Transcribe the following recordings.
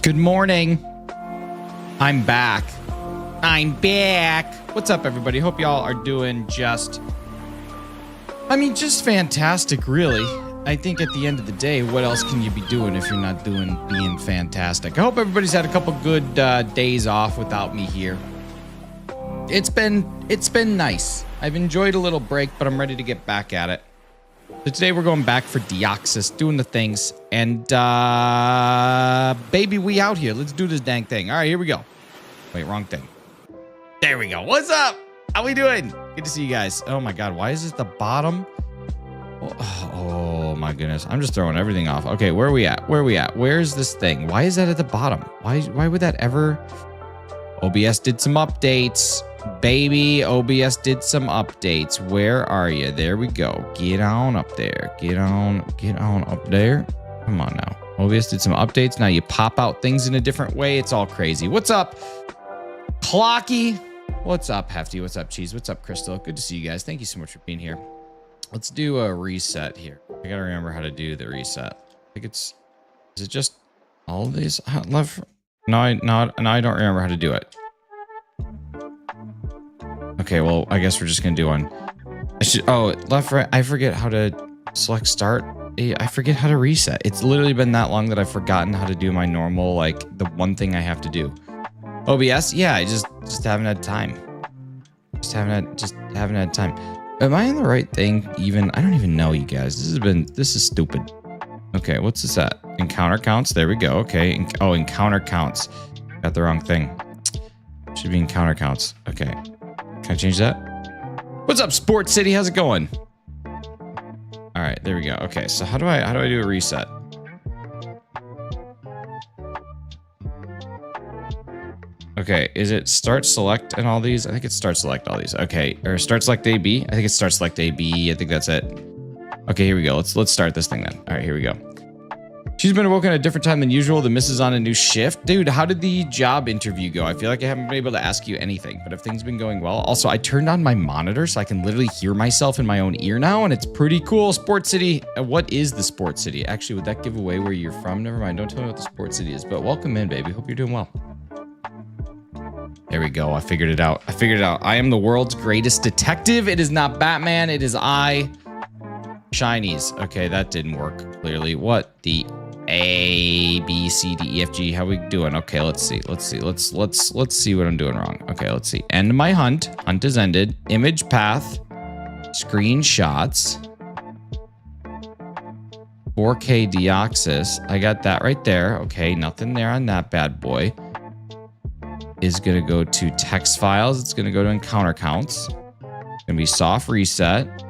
Good morning. I'm back. I'm back. What's up, everybody? Hope y'all are doing just fantastic, really. I think at the end of the day, what else can you be doing if you're not being fantastic? I hope everybody's had a couple good days off without me here. It's been nice. I've enjoyed a little break, but I'm ready to get back at it. So today we're going back for DEOXYS, doing the things, and baby, we out here. Let's do this dang thing. All right, here we go. Wait, wrong thing. There we go. What's up? How we doing? Good to see you guys. Oh my God, why is this the bottom? Oh my goodness, I'm just throwing everything off. Okay, where are we at? Where are we at? Where's this thing? Why is that at the bottom? Why would that ever? OBS did some updates. Baby, OBS did some updates. Where are you? There we go. Get on up there. Get on up there. Come on now. OBS did some updates. Now you pop out things in a different way. It's all crazy. What's up, Clocky? What's up, Hefty? What's up, Cheese? What's up, Crystal? Good to see you guys. Thank you so much for being here. Let's do a reset here. I gotta remember how to do the reset. I think is it just all of these left? No, I don't remember how to do it. Okay, well, I guess we're just gonna do one. Left, right. I forget how to select start. I forget how to reset. It's literally been that long that I've forgotten how to do my normal, like the one thing I have to do. OBS, yeah, I just haven't had time. Just haven't had time. Am I on the right thing? Even I don't even know, you guys. This is stupid. Okay, what's this at? Encounter counts. There we go. Okay. Encounter counts. Got the wrong thing. Should be encounter counts. Okay. Can I change that? What's up, Sports City? How's it going? All right, there we go. Okay, so how do I do a reset? Okay, is it start select and all these? I think it's start select all these. Okay, or start select AB. I think it's start select AB. I think that's it. Okay, here we go. Let's start this thing then. All right, here we go. She's been awoken at a different time than usual. The miss is on a new shift. Dude, how did the job interview go? I feel like I haven't been able to ask you anything, but have things been going well? Also, I turned on my monitor so I can literally hear myself in my own ear now, and it's pretty cool. Sports City. What is the Sports City? Actually, would that give away where you're from? Never mind. Don't tell me what the Sports City is, but welcome in, baby. Hope you're doing well. There we go. I figured it out. I am the world's greatest detective. It is not Batman. It is I. Shinies. Okay, that didn't work, clearly. What the A, B, C, D, E, F, G. How we doing? Okay, let's see. Let's see what I'm doing wrong. Okay, let's see. End my hunt. Hunt is ended. Image path. Screenshots. 4K DEOXYS. I got that right there. Okay, nothing there on that bad boy. Is gonna go to text files. It's gonna go to encounter counts. Gonna be soft reset.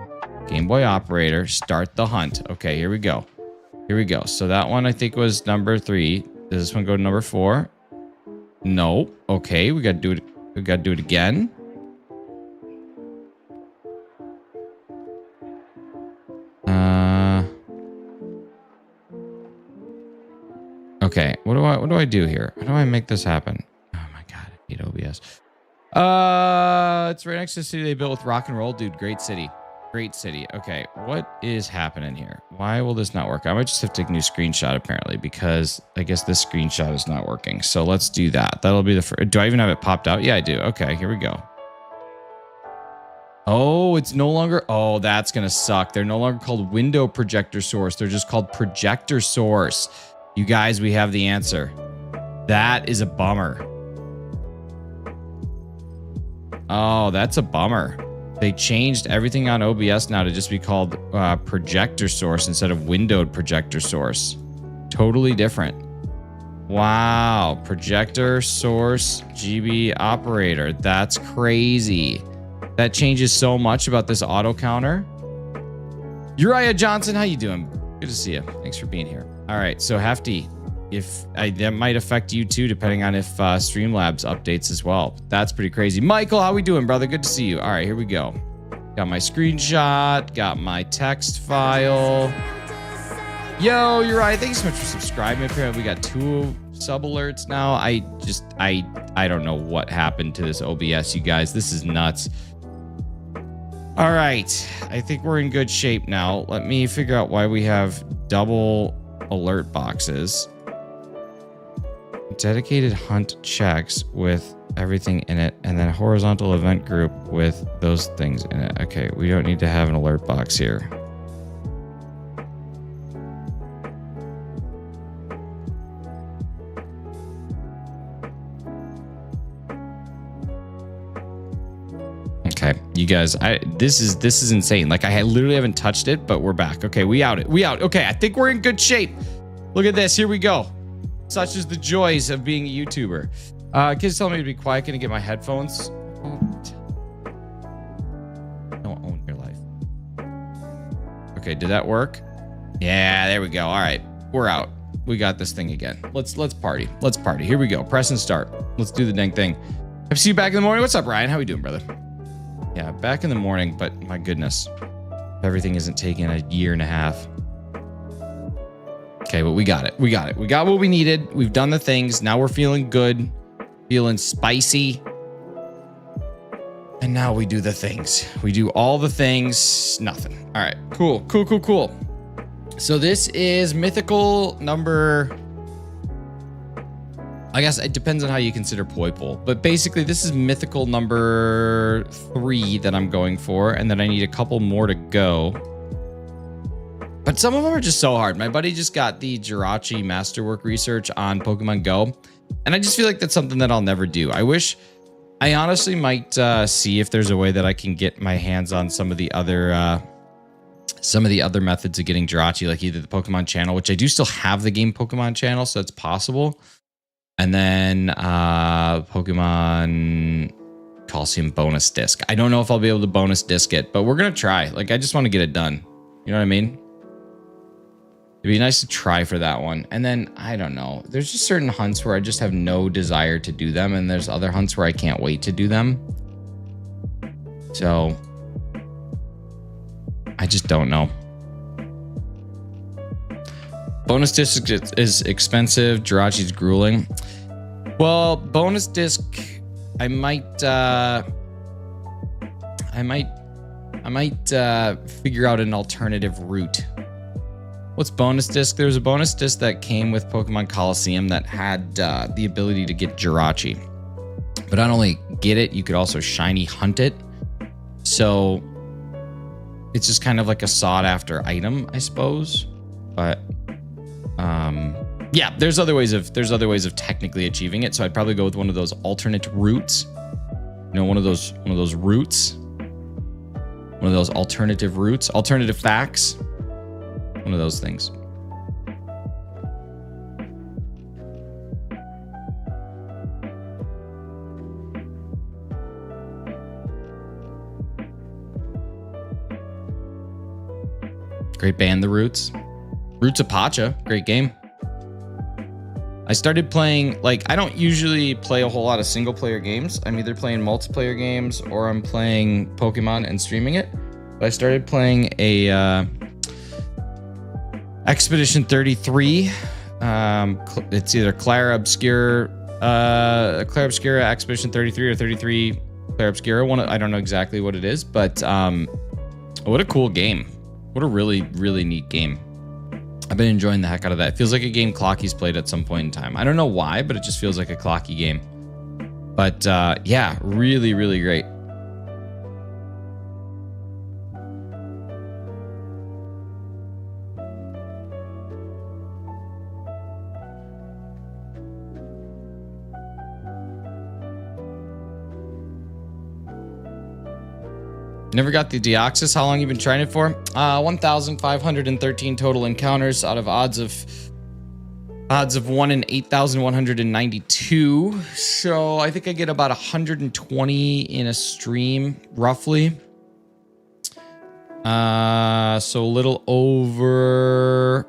Game Boy operator. Start the hunt. Okay, here we go. Here we go. So that one I think was number 3. Does this one go to number 4? No. Okay, we gotta do it. We gotta do it again. Okay. What do I do here? How do I make this happen? Oh my God, I hate OBS. It's right next to the city they built with rock and roll, dude. Great city. Great city. Okay, what is happening here? Why will this not work? I might just have to take a new screenshot apparently because I guess this screenshot is not working. So let's do that. That'll be the first. Do I even have it popped out? Yeah, I do. Okay, here we go. Oh, it's no longer. Oh, that's going to suck. They're no longer called window projector source. They're just called projector source. You guys, we have the answer. That is a bummer. Oh, that's a bummer. They changed everything on OBS now to just be called projector source instead of windowed projector source. Totally different. Wow. Projector source GB operator. That's crazy. That changes so much about this auto counter. Uriah Johnson, how you doing? Good to see you. Thanks for being here. All right. So Hefty, that might affect you too, depending on if Streamlabs updates as well. That's pretty crazy. Michael, how we doing, brother? Good to see you. All right, here we go. Got my screenshot, got my text file. Yo, you're right. Thank you so much for subscribing. Apparently we got 2 sub alerts now. I don't know what happened to this OBS, you guys. This is nuts. All right, I think we're in good shape now. Let me figure out why we have double alert boxes. dedicated hunt checks with everything in it, and then horizontal event group with those things in it. Okay, we don't need to have an alert box here. Okay, you guys, this is insane. Like, I literally haven't touched it, but we're back. Okay, we out. Okay, I think we're in good shape. Look at this. Here we go. Such is the joys of being a YouTuber. Kids telling me to be quiet. Can I get my headphones? Don't own your life. Okay, did that work? Yeah, there we go. All right, we're out. We got this thing again. Let's party. Let's party. Here we go. Press and start. Let's do the dang thing. I see you back in the morning. What's up, Ryan? How we doing, brother? Yeah, back in the morning, but my goodness, everything isn't taking a year and a half. Okay, but we got it. We got it. We got what we needed. We've done the things. Now we're feeling good, feeling spicy. And now we do the things. We do all the things. Nothing. All right, cool. So this is mythical number... I guess it depends on how you consider Poipole, but basically this is mythical number 3 that I'm going for, and then I need a couple more to go. But some of them are just so hard. My buddy just got the Jirachi Masterwork research on Pokemon Go, and I just feel like that's something that I'll never do. I honestly might see if there's a way that I can get my hands on some of the other methods of getting Jirachi, like either the Pokemon channel, which I do still have the game Pokemon channel, so it's possible. And then Pokemon Coliseum bonus disc. I don't know if I'll be able to bonus disc it, but we're going to try. Like, I just want to get it done. You know what I mean? It'd be nice to try for that one. And then, I don't know. There's just certain hunts where I just have no desire to do them. And there's other hunts where I can't wait to do them. So, I just don't know. Bonus disc is expensive. Jirachi's grueling. Well, bonus disc, I might figure out an alternative route. What's bonus disc? There was a bonus disc that came with Pokemon Coliseum that had the ability to get Jirachi. But not only get it, you could also shiny hunt it. So it's just kind of like a sought after item, I suppose. But yeah, there's other ways of technically achieving it. So I'd probably go with one of those alternate routes. You know, one of those routes. One of those alternative routes, alternative facts. One of those things. Great band, The Roots. Roots of Pacha, great game. I started playing, like, I don't usually play a whole lot of single player games. I'm either playing multiplayer games or I'm playing Pokemon and streaming it. But I started playing a Expedition 33. It's either Clair Obscura Expedition 33 or 33 Clair Obscura. I don't know exactly what it is, but what a cool game. What a really, really neat game. I've been enjoying the heck out of that. It feels like a game Clocky's played at some point in time. I don't know why, but it just feels like a Clocky game. But yeah, really, really great. Never got the DEOXYS. How long you been trying it for? 1,513 total encounters out of odds of 1 in 8,192. So I think I get about 120 in a stream, roughly. So a little over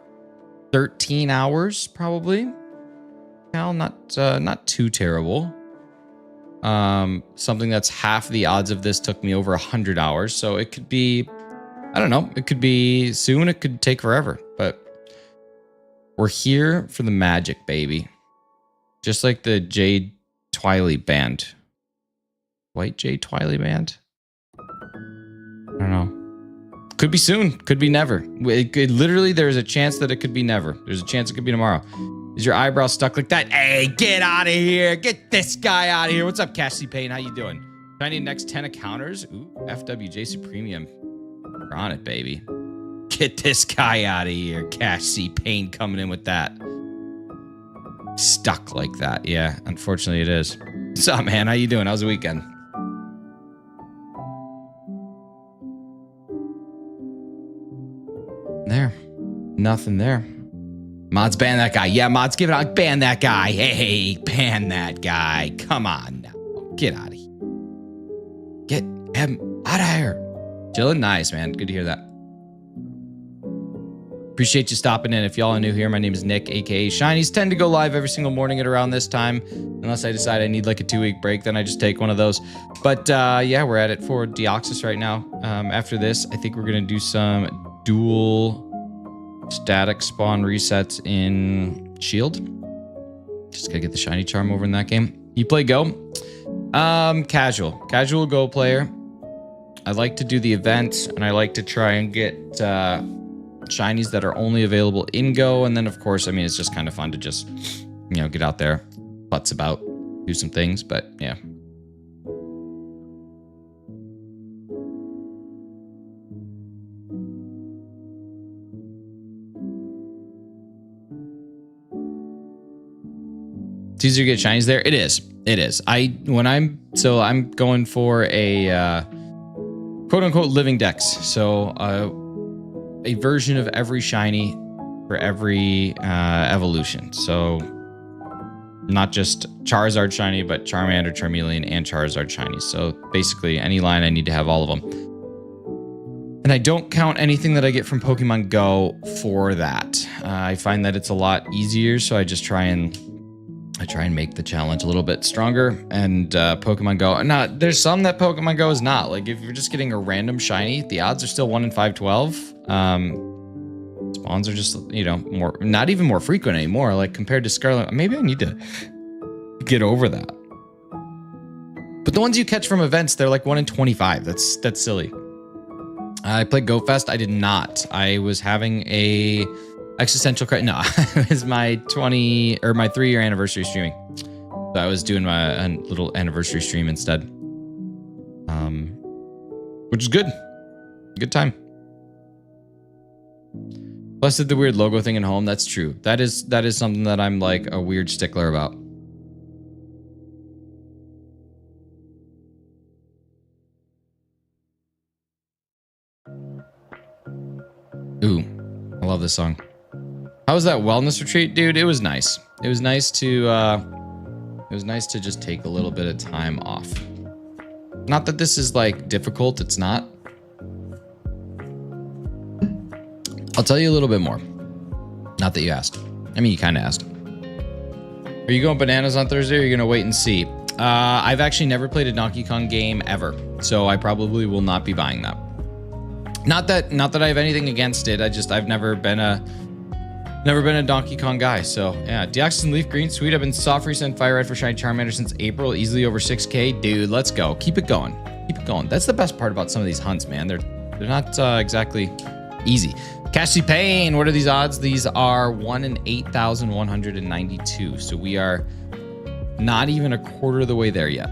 13 hours, probably. Well, not too terrible. Something that's half the odds of this took me over 100 hours. So it could be, I don't know, it could be soon. It could take forever, but we're here for the magic, baby. Just like the Jade Twilight band. White Jade Twilight band? I don't know. Could be soon. Could be never. It could, literally, there's a chance that it could be never. There's a chance it could be tomorrow. Is your eyebrow stuck like that? Hey, get out of here. Get this guy out of here. What's up, Cash C. Payne? How you doing? Shiny next 10 encounters? Ooh, FWJ Supremium. We're on it, baby. Get this guy out of here. Cash C. Payne coming in with that. Stuck like that. Yeah, unfortunately it is. What's up, man? How you doing? How's the weekend? There. Nothing there. Mods, ban that guy. Yeah, mods, give it out. Ban that guy. Hey, ban that guy. Come on now. Get out of here. Get him out of here. Chilling? Nice, man. Good to hear that. Appreciate you stopping in. If y'all are new here, my name is Nick, aka Shinies. Tend to go live every single morning at around this time. Unless I decide I need like a 2-week break, then I just take one of those. But yeah, we're at it for DEOXYS right now. After this, I think we're going to do some dual static spawn resets in Shield. Just gotta get the shiny charm over in that game. You play Go? Casual Go player. I like to do the events, and I like to try and get shinies that are only available in Go. And then, of course, I mean, it's just kind of fun to just, you know, get out there, putz about, do some things. But yeah. It's easier to get shinies there. It is. It is. I'm going for a quote unquote living dex. So a version of every shiny for every evolution. So not just Charizard shiny, but Charmander, Charmeleon, and Charizard shiny. So basically any line I need to have all of them. And I don't count anything that I get from Pokemon Go for that. I find that it's a lot easier. So I just try and make the challenge a little bit stronger. And Pokemon Go, now there's some that Pokemon Go is not. Like if you're just getting a random shiny, the odds are still 1 in 512. Spawns are just, you know, more, not even more frequent anymore. Like compared to Scarlet, maybe I need to get over that. But the ones you catch from events, they're like 1 in 25. That's silly. I played Go Fest. I did not. I was having a existential crisis. No, it was my 3-year anniversary streaming. So I was doing my little anniversary stream instead. Which is good. Good time. Plus did the weird logo thing at home. That's true. That is something that I'm like a weird stickler about. Ooh, I love this song. How was that wellness retreat, dude? It was nice. It was nice to just take a little bit of time off. Not that this is like difficult, it's not. I'll tell you a little bit more. Not that you asked. I mean, you kind of asked. Are you going bananas on Thursday, or are you going to wait and see? I've actually never played a Donkey Kong game ever, so I probably will not be buying that. Not that I have anything against it. I've never been a Donkey Kong guy. So yeah, DEOXYS and Leaf Green, sweet. I've been soft recent Fire Red for Shiny Charmander since April, easily over 6K. Dude, let's go. Keep it going. Keep it going. That's the best part about some of these hunts, man. They're not exactly easy. Cash C. Payne, what are these odds? These are 1 in 8,192. So we are not even a quarter of the way there yet.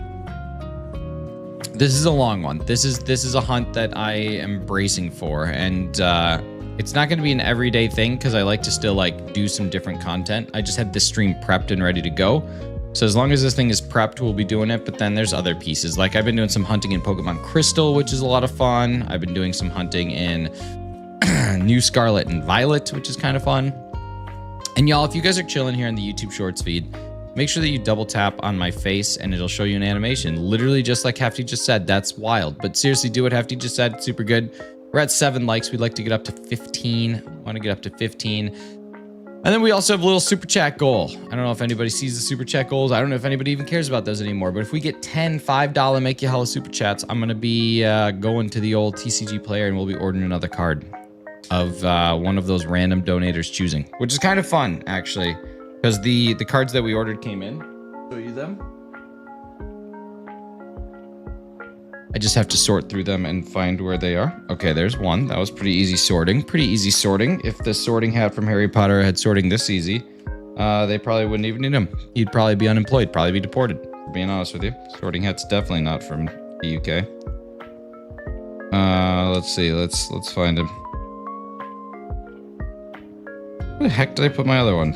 This is a long one. This is a hunt that I am bracing for, and it's not going to be an everyday thing because I like to still like do some different content. I just had this stream prepped and ready to go. So as long as this thing is prepped, we'll be doing it. But then there's other pieces. Like I've been doing some hunting in Pokemon Crystal, which is a lot of fun. I've been doing some hunting in New Scarlet and Violet, which is kind of fun. And y'all, if you guys are chilling here in the YouTube Shorts feed, make sure that you double tap on my face and it'll show you an animation. Literally just like Hefty just said. That's wild. But seriously, do what Hefty just said. It's super good. We're at 7 likes. We'd like to get up to 15. Want to get up to 15. And then we also have a little super chat goal. I don't know if anybody sees the super chat goals. I don't know if anybody even cares about those anymore. But if we get 10 $5 make you hella super chats, I'm going to be going to the old TCG player and we'll be ordering another card of one of those random donators choosing, which is kind of fun, actually, because the cards that we ordered came in. Show you them. I just have to sort through them and find where they are. Okay, there's one. That was pretty easy sorting. Pretty easy sorting. If the sorting hat from Harry Potter had sorting this easy. they probably wouldn't even need him. He'd probably be unemployed, probably be deported, for being honest with you. Sorting Hat's definitely not from the UK. Let's see. Let's find him. Where the heck did I put my other one?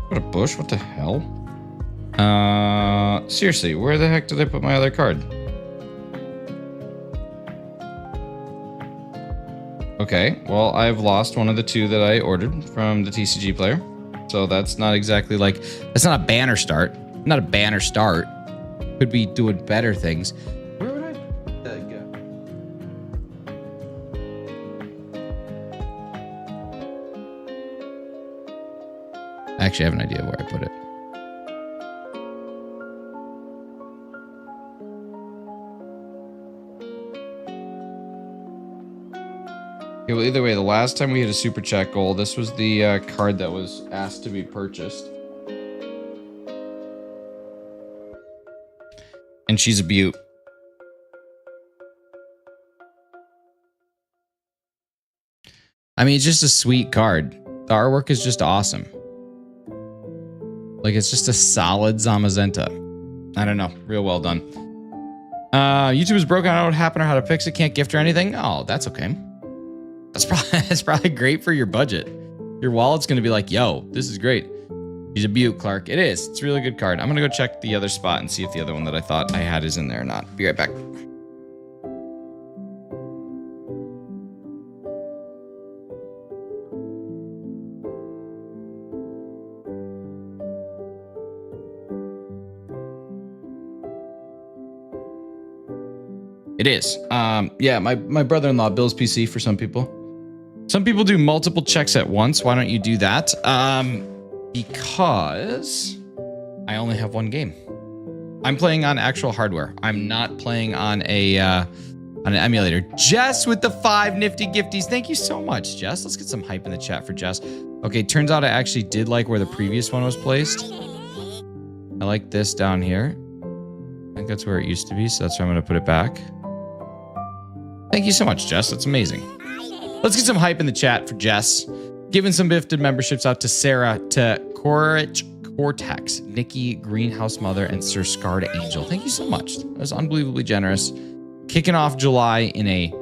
What a bush, what the hell? Seriously, where the heck did I put my other card? Okay, well, I've lost one of the two that I ordered from the TCG player. So that's not exactly like, that's not a banner start. Not a banner start. Could be doing better things. Where would I put that go? I actually have an idea where I put it. Okay, well, either way, the last time we hit a super chat goal, this was the card that was asked to be purchased. And she's a beaut. I mean, it's just a sweet card. The artwork is just awesome. Like, it's just a solid Zamazenta. I don't know. Real well done. YouTube is broken. I don't know what happened or how to fix it. Can't gift or anything. Oh, that's okay. That's probably great for your budget. Your wallet's going to be like, yo, this is great. He's a beaut, Clark. It is. It's a really good card. I'm going to go check the other spot and see if the other one that I thought I had is in there or not. Be right back. It is. Yeah, my brother-in-law builds PC for some people. Some people do multiple checks at once. Why don't you do that? Because I only have one game. I'm playing on actual hardware. I'm not playing on an emulator. Jess with the 5 nifty gifties. Thank you so much, Jess. Let's get some hype in the chat for Jess. Okay, turns out I actually did like where the previous one was placed. I like this down here. I think that's where it used to be, so that's where I'm going to put it back. Thank you so much, Jess. That's amazing. Let's get some hype in the chat for Jess. Giving some gifted memberships out to Sarah, to Corich Cortex, Nikki, Greenhouse Mother, and Sir Scarred Angel. Thank you so much. That was unbelievably generous. Kicking off July in a...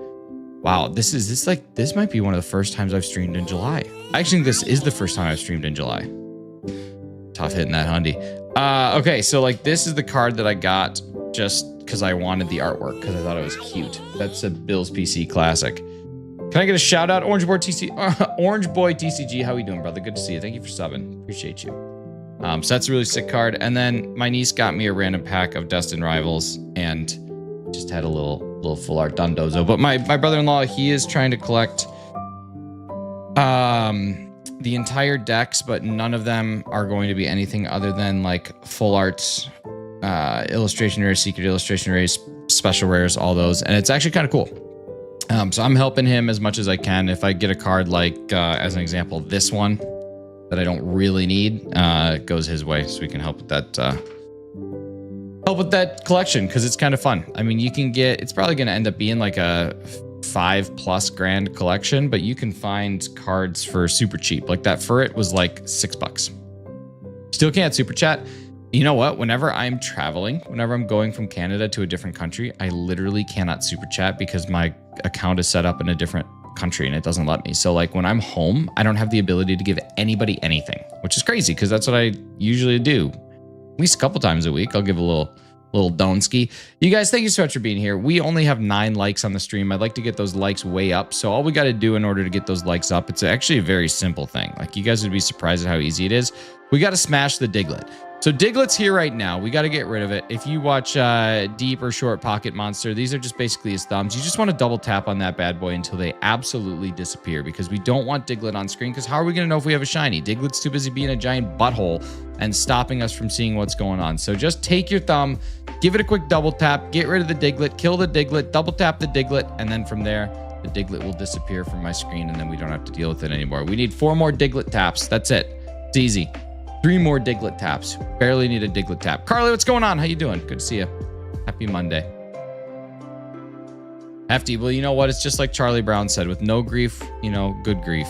Wow, this might be one of the first times I've streamed in July. I actually think this is the first time I've streamed in July. Tough hitting that hundy. Okay, so like this is the card that I got just because I wanted the artwork, because I thought it was cute. That's a Bill's PC classic. Can I get a shout out? Orange Boy TCG. How we doing, brother? Good to see you. Thank you for subbing. Appreciate you. So that's a really sick card. And then my niece got me a random pack of Destined Rivals and just had a little full art Dundozo. But my brother-in-law, he is trying to collect the entire decks, but none of them are going to be anything other than like full arts, illustration rares, secret illustration rares, special rares, all those. And it's actually kind of cool. So I'm helping him as much as I can. If I get a card like, as an example, this one that I don't really need, it goes his way, so we can help with that collection, because it's kind of fun. I mean, you can get, it's probably going to end up being like a $5+ grand collection, but you can find cards for super cheap. Like that Furret was like $6. Still can't super chat. You know what? Whenever I'm traveling, whenever I'm going from Canada to a different country, I literally cannot super chat because my account is set up in a different country and it doesn't let me. So like when I'm home, I don't have the ability to give anybody anything, which is crazy because that's what I usually do. At least a couple times a week, I'll give a little donski. You guys, thank you so much for being here. We only have 9 likes on the stream. I'd like to get those likes way up. So all we got to do in order to get those likes up, it's actually a very simple thing. Like you guys would be surprised at how easy it is. We got to smash the Diglett. So Diglett's here right now. We got to get rid of it. If you watch Deep or Short Pocket Monster, these are just basically his thumbs. You just want to double tap on that bad boy until they absolutely disappear, because we don't want Diglett on screen, because how are we going to know if we have a shiny? Diglett's too busy being a giant butthole and stopping us from seeing what's going on. So just take your thumb, give it a quick double tap, get rid of the Diglett, kill the Diglett, double tap the Diglett, and then from there, the Diglett will disappear from my screen, and then we don't have to deal with it anymore. We need 4 more Diglett taps. That's it. It's easy. 3 more Diglett taps. Barely need a Diglett tap. Carly, what's going on? How you doing? Good to see you. Happy Monday. Hefty. Well, you know what? It's just like Charlie Brown said, with no grief, you know, good grief.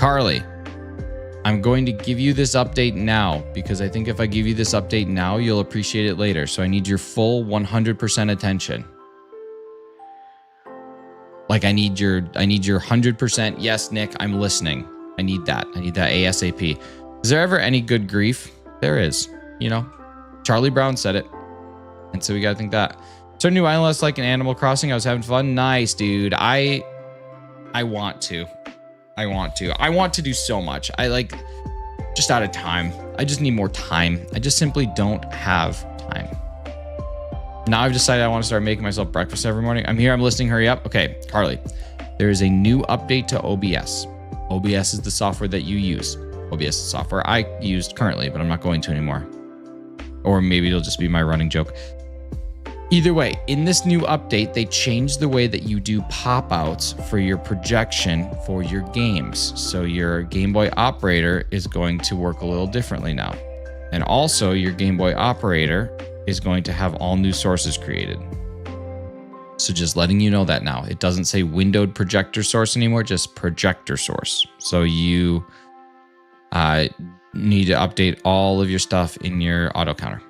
Carly, I'm going to give you this update now because I think if I give you this update now, you'll appreciate it later. So I need your full 100% attention. Like I need your 100%. Yes, Nick, I'm listening. I need that. I need that ASAP. Is there ever any good grief? There is, you know, Charlie Brown said it. And so we got to think that. So new island less like an Animal Crossing. I was having fun. Nice, dude. I want to. I want to do so much. I like just out of time. I just need more time. I just simply don't have time. Now I've decided I want to start making myself breakfast every morning. I'm here. I'm listening. Hurry up. Okay, Carly. There is a new update to OBS. OBS is the software that you use. OBS is software I used currently, but I'm not going to anymore. Or maybe it'll just be my running joke. Either way, in this new update, they changed the way that you do pop-outs for your projection for your games. So your Game Boy Operator is going to work a little differently now. And also your Game Boy Operator is going to have all new sources created. So just letting you know that now. It doesn't say windowed projector source anymore, just projector source. So you need to update all of your stuff in your auto counter.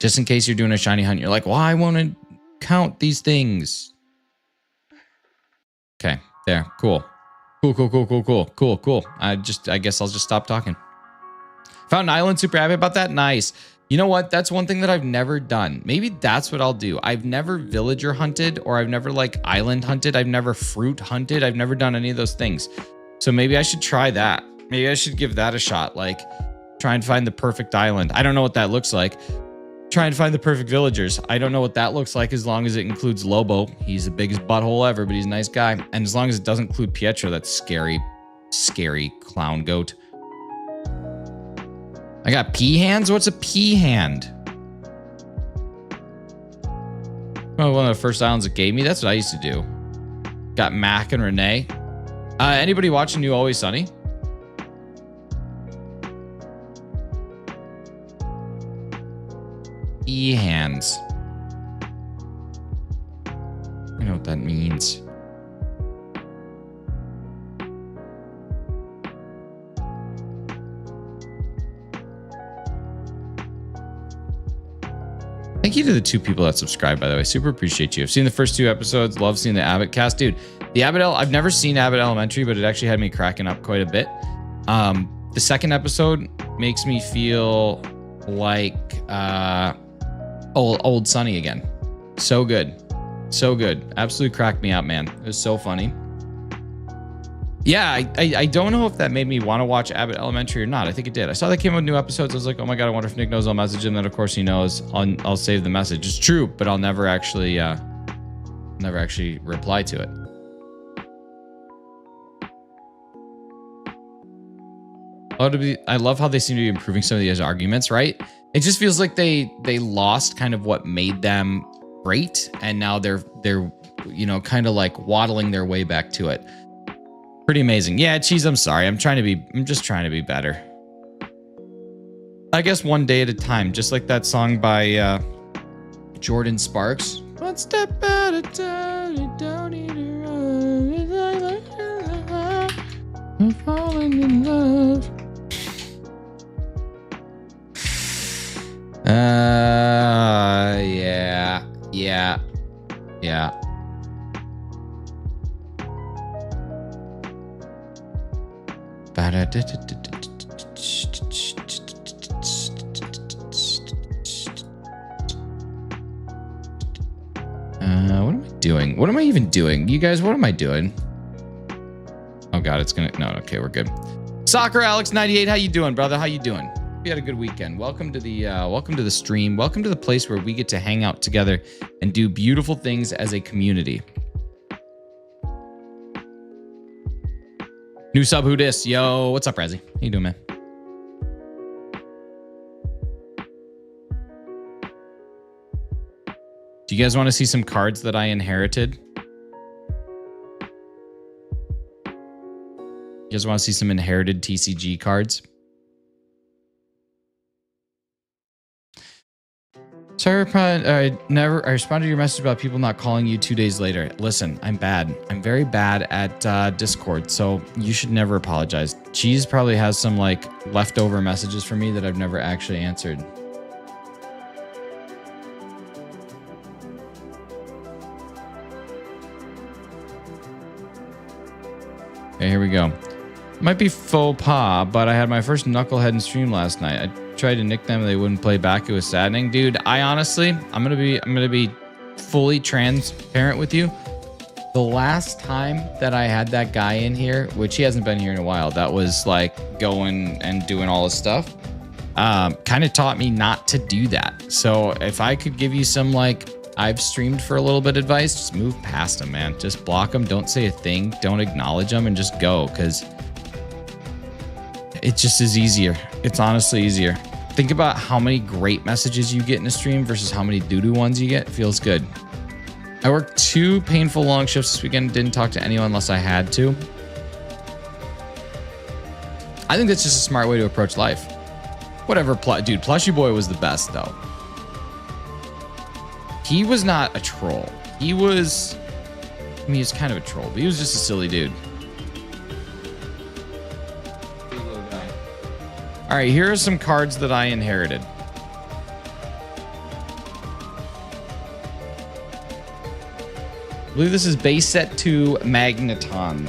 Just in case you're doing a shiny hunt, you're like, well, I want to count these things. Okay, there, cool. Cool. I guess I'll just stop talking. Found an island, super happy about that. Nice. You know what? That's one thing that I've never done. Maybe that's what I'll do. I've never villager hunted, or I've never like island hunted. I've never fruit hunted. I've never done any of those things. So maybe I should try that. Maybe I should give that a shot. Like try and find the perfect island. I don't know what that looks like. Try and find the perfect villagers. I don't know what that looks like as long as it includes Lobo. He's the biggest butthole ever, but he's a nice guy. And as long as it doesn't include Pietro, that scary clown goat. I got pea hands? What's a pea hand? Oh, one of the first islands it gave me. That's what I used to do. Got Mac and Renee. Anybody watching New Always Sunny? E-hands. I know what that means. Thank you to the 2 people that subscribed, by the way. Super appreciate you. I've seen the first 2 episodes. Love seeing the Abbott cast. Dude, the Abbott, I've never seen Abbott Elementary, but it actually had me cracking up quite a bit. The second episode makes me feel like old Sunny again. So good. So good. Absolutely cracked me up, man. It was so funny. Yeah, I don't know if that made me want to watch Abbott Elementary or not. I think it did. I saw that came out with new episodes. I was like, oh my God, I wonder if Nick knows. I'll message him. Then of course he knows. I'll save the message. It's true, but I'll never actually reply to it. I love how they seem to be improving some of these arguments, right? It just feels like they lost kind of what made them great, and now they're kind of like waddling their way back to it. Pretty amazing. Yeah, Cheese, I'm sorry. I'm just trying to be better. I guess one day at a time, just like that song by Jordan Sparks. One step at a time, you don't need to run. I'm falling in love. Yeah. What am I doing? What am I even doing? You guys, what am I doing? Oh God, it's gonna, no, okay, we're good. Soccer Alex 98, how you doing, brother? How you doing? We had a good weekend. Welcome to the stream. Welcome to the place where we get to hang out together and do beautiful things as a community. New sub, who dis? Yo, what's up, Razzie? How you doing, man? Do you guys want to see some cards that I inherited? You guys want to see some inherited TCG cards? Sorry, I responded to your message about people not calling you 2 days later. Listen, I'm bad. I'm very bad at Discord, so you should never apologize. Cheese probably has some like leftover messages for me that I've never actually answered. Okay, here we go. Might be faux pas, but I had my first knucklehead in stream last night. I tried to nick them and they wouldn't play back. It was saddening. Dude, I honestly, I'm gonna be fully transparent with you. The last time that I had that guy in here, which he hasn't been here in a while, that was like going and doing all this stuff, kind of taught me not to do that. So if I could give you some like, I've streamed for a little bit advice, just move past them, man. Just block them. Don't say a thing. Don't acknowledge them and just go, because it just is easier. It's honestly easier. Think about how many great messages you get in a stream versus how many doo-doo ones you get. It feels good. I worked 2 painful long shifts this weekend. Didn't talk to anyone unless I had to. I think that's just a smart way to approach life. Whatever, dude, Plushy Boy was the best, though. He was not a troll. He was, I mean, he was kind of a troll, but he was just a silly dude. All right, here are some cards that I inherited. I believe this is base set 2 Magneton.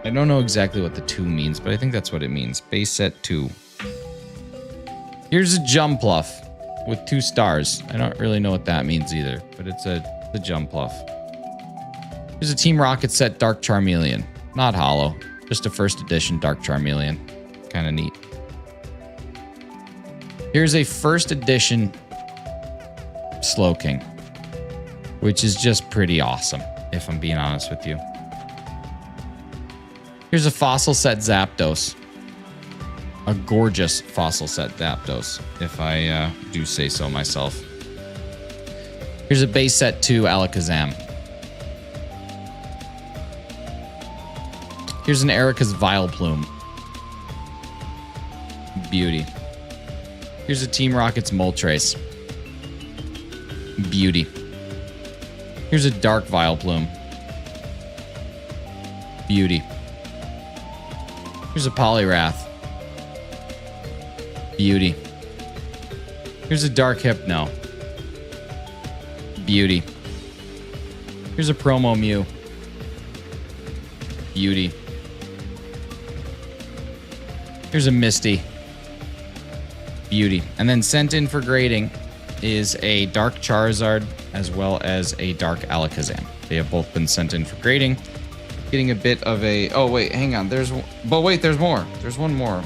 I don't know exactly what the 2 means, but I think that's what it means. Base set 2. Here's a Jumpluff with 2 stars. I don't really know what that means either, but it's a Jumpluff. Here's a Team Rocket set Dark Charmeleon. Not hollow, just a first edition Dark Charmeleon. Kind of neat. Here's a first edition Slowking, which is just pretty awesome, if I'm being honest with you. Here's a fossil set Zapdos. A gorgeous fossil set Zapdos, if I do say so myself. Here's a base set 2 Alakazam. Here's an Erica's Vileplume. Beauty. Here's a Team Rocket's Moltres. Beauty. Here's a Dark Vileplume. Beauty. Here's a Poliwrath. Beauty. Here's a Dark Hypno. Beauty. Here's a Promo Mew. Beauty. Here's a Misty. Beauty. And then sent in for grading is a Dark Charizard as well as a Dark Alakazam. They have both been sent in for grading. Getting a bit of a... Oh, wait, hang on. There's more. There's one more.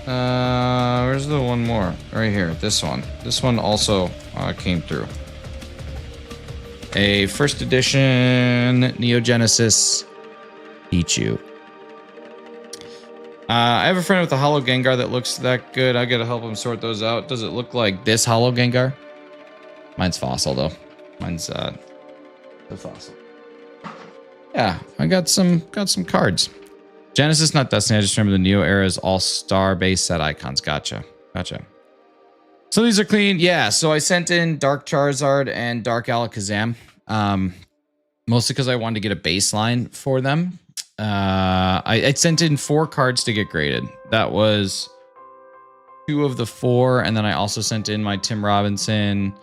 Where's the one more? Right here. This one. This one also came through. A first edition Neo Genesis Pichu. I have a friend with a Hollow Gengar that looks that good. I gotta help him sort those out. Does it look like this Hollow Gengar? Mine's fossil though. Mine's the fossil. Yeah, I got some cards. Genesis, not Destiny. I just remember the Neo era's all-star base set icons. Gotcha. So these are clean. Yeah, so I sent in Dark Charizard and Dark Alakazam. Mostly because I wanted to get a baseline for them. I sent in 4 cards to get graded. That was 2 of the 4, and then I also sent in my Tim Robinson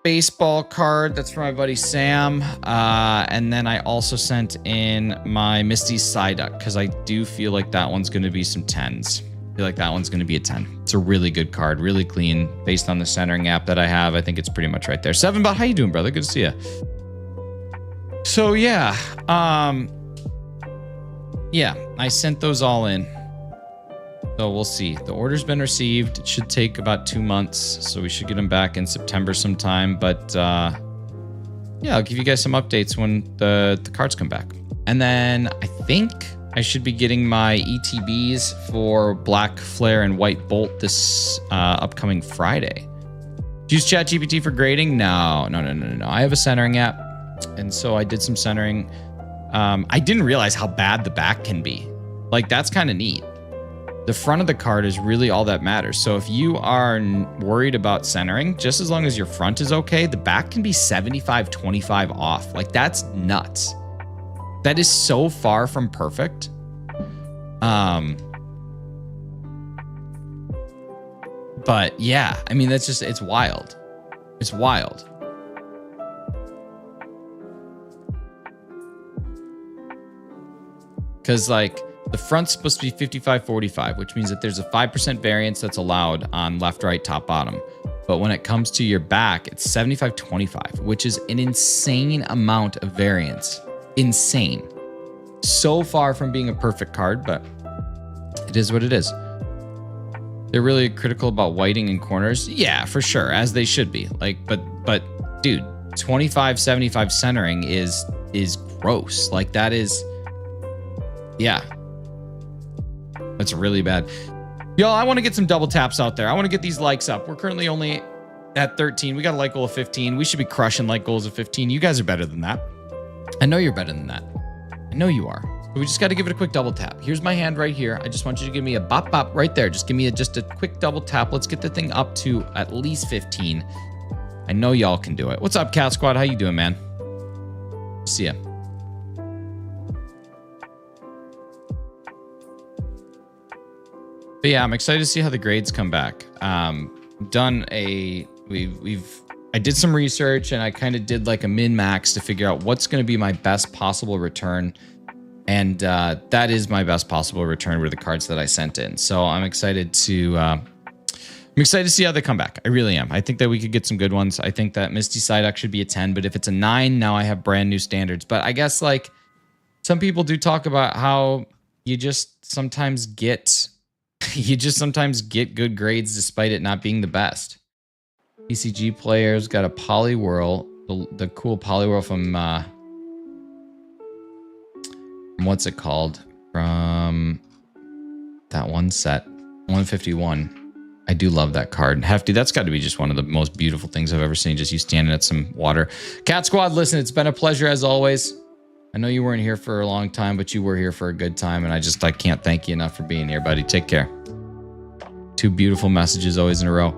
baseball card. That's for my buddy Sam. And then I also sent in my Misty Psyduck because I do feel like that one's going to be some 10s. I feel like that one's going to be a 10. It's a really good card, really clean. Based on the centering app that I have, I think it's pretty much right there. 7bot, how you doing, brother? Good to see you. So yeah, I sent those all in. So we'll see. The order's been received. It should take about 2 months, so we should get them back in September sometime. But yeah, I'll give you guys some updates when the cards come back. And then I think I should be getting my ETBs for Black Flare and White Bolt this upcoming Friday. Do you use ChatGPT for grading? No. I have a centering app, and so I did some centering. I didn't realize how bad the back can be. Like, that's kind of neat. The front of the card is really all that matters. So if you are worried about centering, just as long as your front is okay, the back can be 75-25 off. Like, that's nuts. That is so far from perfect. But yeah, I mean, that's just, it's wild. It's wild. Because like the front's supposed to be 55-45, which means that there's a 5% variance that's allowed on left, right, top, bottom. But when it comes to your back, it's 75-25, which is an insane amount of variance. Insane. So far from being a perfect card, but it is what it is. They're really critical about whiting in corners. Yeah, for sure, as they should be. Like, but dude, 25-75 centering is gross. Like, that is, yeah. That's really bad. Y'all, I want to get some double taps out there. I want to get these likes up. We're currently only at 13. We got a like goal of 15. We should be crushing like goals of 15. You guys are better than that. I know you're better than that. I know you are. But we just got to give it a quick double tap. Here's my hand right here. I just want you to give me a bop bop right there. Just give me just a quick double tap. Let's get the thing up to at least 15. I know y'all can do it. What's up, Cat Squad? How you doing, man? See ya. But yeah, I'm excited to see how the grades come back. I did some research and I kind of did like a min-max to figure out what's going to be my best possible return. And that is my best possible return were the cards that I sent in. So I'm excited to see how they come back. I really am. I think that we could get some good ones. I think that Misty Psyduck should be a 10, but if it's a 9, now I have brand new standards. But I guess like some people do talk about how you just sometimes get good grades despite it not being the best. PCG players got a Poliwhirl, the cool Poliwhirl from what's it called? From that one set, 151. I do love that card. Hefty, that's got to be just one of the most beautiful things I've ever seen. Just you standing at some water. Cat Squad, listen, it's been a pleasure as always. I know you weren't here for a long time, but you were here for a good time, and I can't thank you enough for being here, buddy. Take care. 2 beautiful messages always in a row.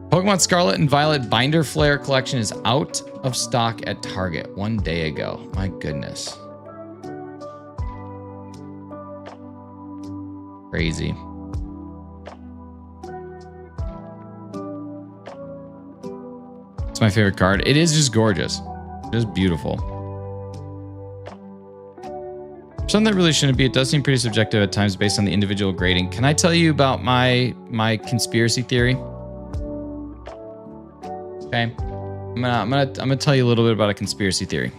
Pokemon Scarlet and Violet Binder Flare collection is out of stock at Target 1 day ago. My goodness. Crazy. It's my favorite card. It is just gorgeous. Just beautiful. Something that really shouldn't be. It does seem pretty subjective at times based on the individual grading. Can I tell you about my conspiracy theory? Okay. I'm gonna tell you a little bit about a conspiracy theory.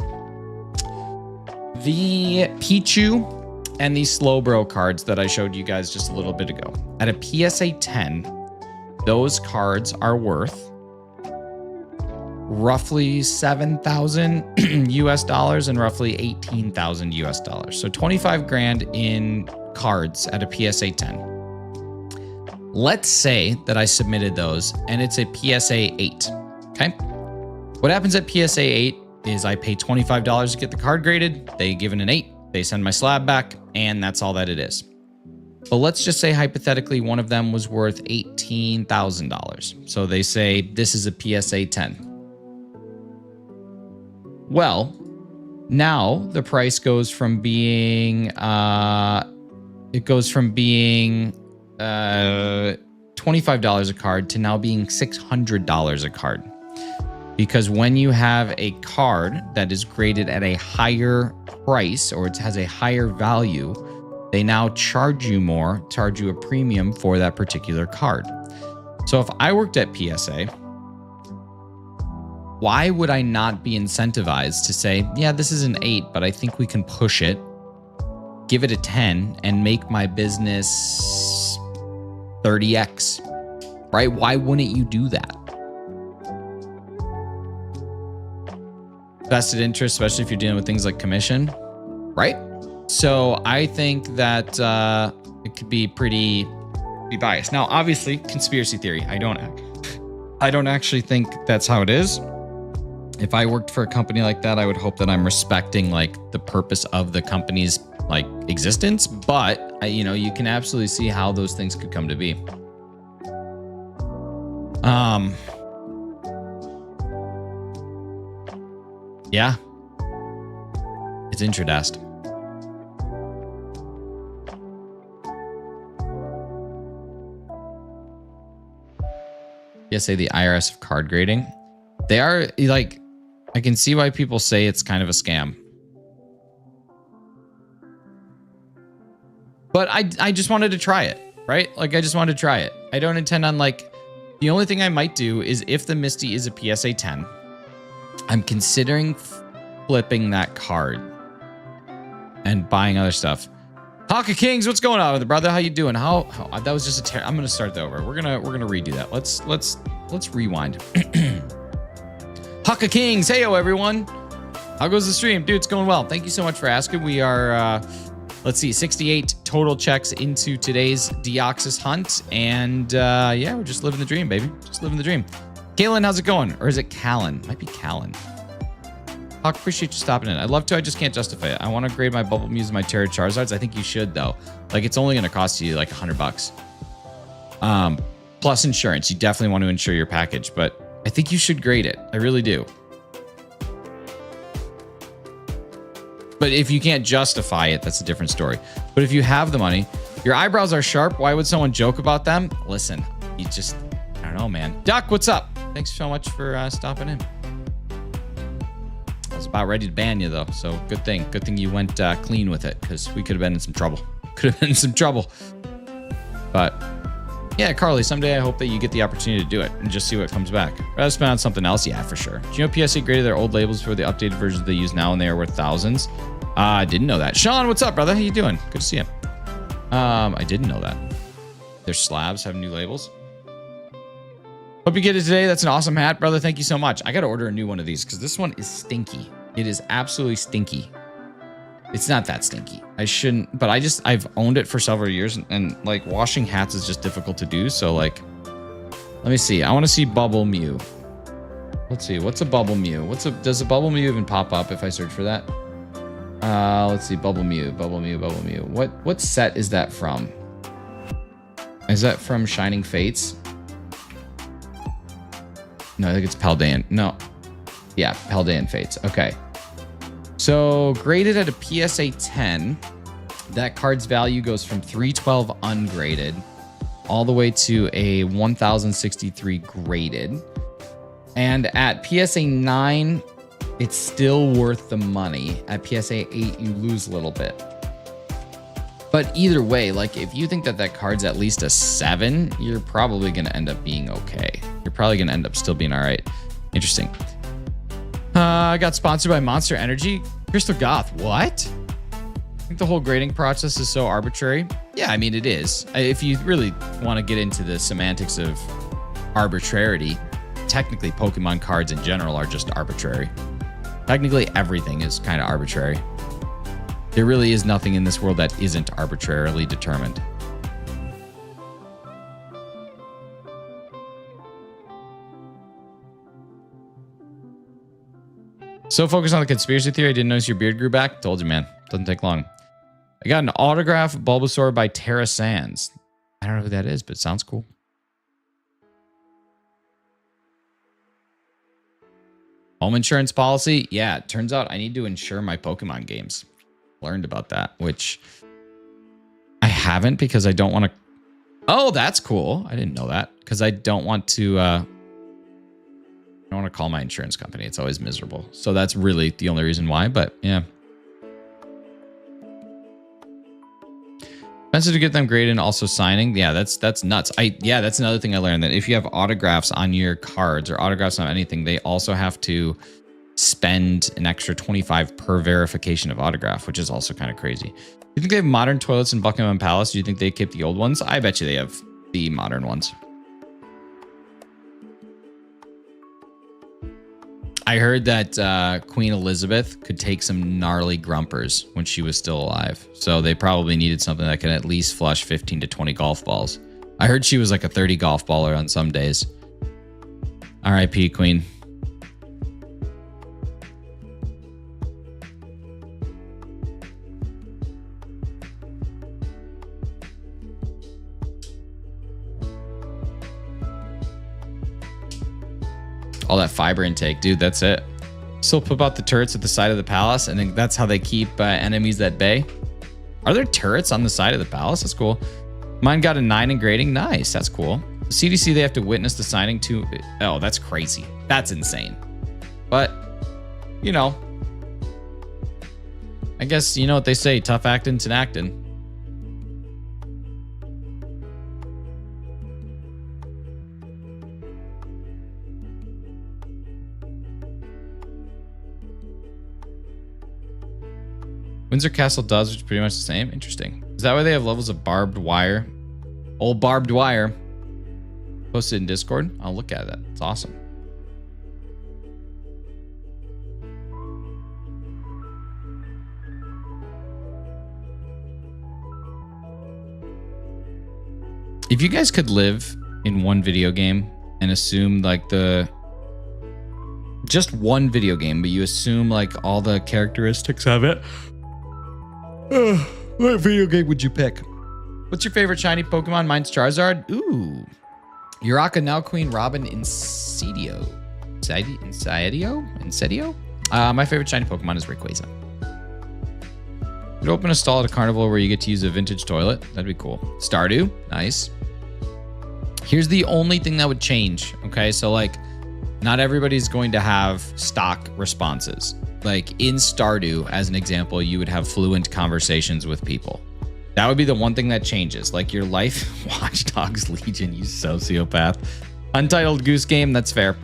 The Pichu and the Slowbro cards that I showed you guys just a little bit ago. At a PSA 10, those cards are worth roughly 7,000 US dollars and roughly 18,000 US dollars. So 25 grand in cards at a PSA 10. Let's say that I submitted those and it's a PSA 8. Okay. What happens at PSA 8 is I pay $25 to get the card graded. They give it an 8. They send my slab back, and that's all that it is. But let's just say hypothetically one of them was worth $18,000. So they say this is a PSA 10. Well, now the price goes from being $25 a card to now being $600 a card. Because when you have a card that is graded at a higher price or it has a higher value, they now charge you a premium for that particular card. So if I worked at PSA, why would I not be incentivized to say, yeah, this is an 8, but I think we can push it, give it a 10, and make my business 30x, right? Why wouldn't you do that? Vested interest, especially if you're dealing with things like commission, right? So I think that it could be pretty biased. Now, obviously, conspiracy theory. I don't actually think that's how it is. If I worked for a company like that, I would hope that I'm respecting like the purpose of the company's like existence, but you know, you can absolutely see how those things could come to be. Yeah, it's Intradast. Say the IRS of card grading. They are like, I can see why people say it's kind of a scam. But I just wanted to try it, right? Like I just wanted to try it. I don't intend on like, the only thing I might do is if the Misty is a PSA 10, I'm considering flipping that card and buying other stuff. Hawk of Kings, what's going on with it, brother? How you doing? How that was just a I'm gonna start that over. We're gonna redo that. Let's rewind. Hawk of Kings, heyo everyone. How goes the stream? Dude, it's going well. Thank you so much for asking. We are let's see, 68 total checks into today's DEOXYS hunt. And yeah, we're just living the dream, baby. Just living the dream. Kalen, how's it going? Or is it Callan? Might be Callan. Hawk, appreciate you stopping in. I'd love to, I just can't justify it. I want to grade my Bubble Mews and my Terra Charizards. I think you should though. Like it's only going to cost you like $100. Plus insurance. You definitely want to insure your package, but I think you should grade it. I really do. But if you can't justify it, that's a different story. But if you have the money, your eyebrows are sharp. Why would someone joke about them? Listen, you just, I don't know, man. Duck, what's up? Thanks so much for stopping in. I was about ready to ban you though, so good thing you went clean with it, because we could have been in some trouble. But yeah, Carly, someday I hope that you get the opportunity to do it and just see what comes back. Rather spend on something else, yeah, for sure. Do you know PSA graded their old labels for the updated versions they use now, and they are worth thousands? I didn't know that. Sean, what's up, brother? How you doing? Good to see you. I didn't know that. Their slabs have new labels. Hope you get it today. That's an awesome hat, brother. Thank you so much. I got to order a new one of these because this one is stinky. It is absolutely stinky. It's not that stinky. I shouldn't, but I've owned it for several years, and like washing hats is just difficult to do. So like, let me see. I want to see Bubble Mew. Let's see. What's a Bubble Mew? Does a Bubble Mew even pop up if I search for that? Let's see. Bubble Mew. What set is that from? Is that from Shining Fates? No, I think it's Paldean. No. Yeah, Paldean Fates. Okay. So graded at a PSA 10, that card's value goes from 312 ungraded all the way to a 1063 graded. And at PSA 9, it's still worth the money. At PSA 8, you lose a little bit. But either way, like if you think that that card's at least a 7, you're probably going to end up being okay. You're probably going to end up still being all right. Interesting. I got sponsored by Monster Energy. Crystal Goth. What? I think the whole grading process is so arbitrary. Yeah, I mean, it is. If you really want to get into the semantics of arbitrarity, technically Pokemon cards in general are just arbitrary. Technically everything is kind of arbitrary. There really is nothing in this world that isn't arbitrarily determined. So focused on the conspiracy theory, I didn't notice your beard grew back. Told you, man. Doesn't take long. I got an autograph Bulbasaur by Terra Sands. I don't know who that is, but it sounds cool. Home insurance policy? Yeah, it turns out I need to insure my Pokemon games. Learned about that, which I haven't because I don't want to. Oh, that's cool. I didn't know that because I don't want to. I don't want to call my insurance company. It's always miserable. So that's really the only reason why. But yeah, expensive to get them graded and also signing. Yeah, that's nuts. Yeah, that's another thing I learned, that if you have autographs on your cards or autographs on anything, they also have to spend an extra 25 per verification of autograph, which is also kind of crazy. Do you think they have modern toilets in Buckingham Palace? Do you think they keep the old ones? I bet you they have the modern ones. I heard that Queen Elizabeth could take some gnarly grumpers when she was still alive. So they probably needed something that could at least flush 15 to 20 golf balls. I heard she was like a 30 golf baller on some days. R.I.P. Queen. All that fiber intake, dude, that's it. Still put out the turrets at the side of the palace, and then that's how they keep enemies at bay. Are there turrets on the side of the palace? That's cool. Mine got a 9 in grading. Nice, that's cool. The CDC, they have to witness the signing to... Oh, that's crazy. That's insane. But, you know, I guess you know what they say, tough actin' to actin'. Windsor Castle does, which is pretty much the same. Interesting. Is that why they have levels of barbed wire? Old barbed wire. Posted in Discord. I'll look at that. It's awesome. If you guys could live in one video game and assume like just one video game, but you assume like all the characteristics of it, what video game would you pick? What's your favorite shiny Pokemon? Mine's Charizard. Ooh. Uraka, now Queen Robin, Insidio. My favorite shiny Pokemon is Rayquaza. Could open a stall at a carnival where you get to use a vintage toilet. That'd be cool. Stardew. Nice. Here's the only thing that would change. Okay, so like not everybody's going to have stock responses. Like in Stardew, as an example, you would have fluent conversations with people. That would be the one thing that changes. Like your life, Watch Dogs Legion, you sociopath. Untitled Goose Game, that's fair.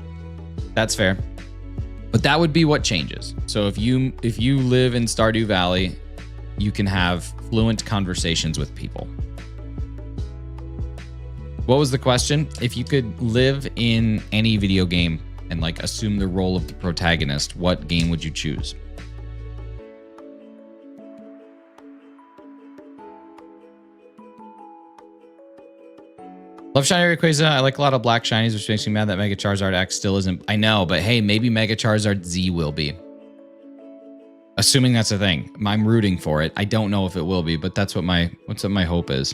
That's fair. But that would be what changes. So if you live in Stardew Valley, you can have fluent conversations with people. What was the question? If you could live in any video game and like assume the role of the protagonist, what game would you choose? Love shiny Rayquaza. I like a lot of black shinies, which makes me mad that Mega Charizard X still isn't. I know, but hey, maybe Mega Charizard Z will be. Assuming that's a thing. I'm rooting for it. I don't know if it will be, but that's what my hope is.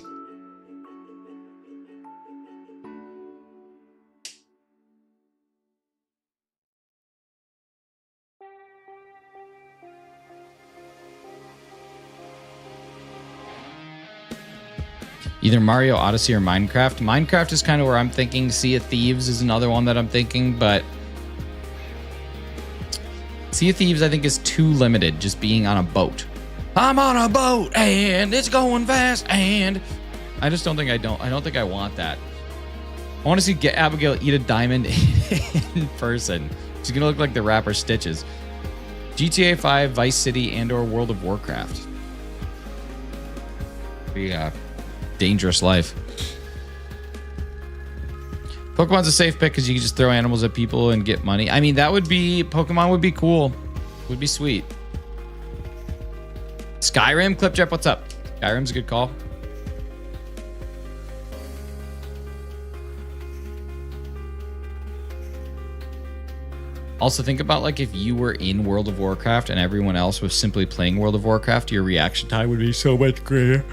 Either Mario Odyssey or Minecraft. Minecraft is kind of where I'm thinking. Sea of Thieves is another one that I'm thinking, but Sea of Thieves I think is too limited, just being on a boat. I'm on a boat and it's going fast, and I just don't think I don't think I want that. I want to see Abigail eat a diamond in person. She's gonna look like the rapper Stitches. GTA 5, Vice City, and/or World of Warcraft. Yeah. Dangerous life. Pokemon's a safe pick because you can just throw animals at people and get money. I mean, Pokemon would be cool. Would be sweet. Skyrim, Cliptrap, what's up? Skyrim's a good call. Also think about like if you were in World of Warcraft and everyone else was simply playing World of Warcraft, your reaction time would be so much greater.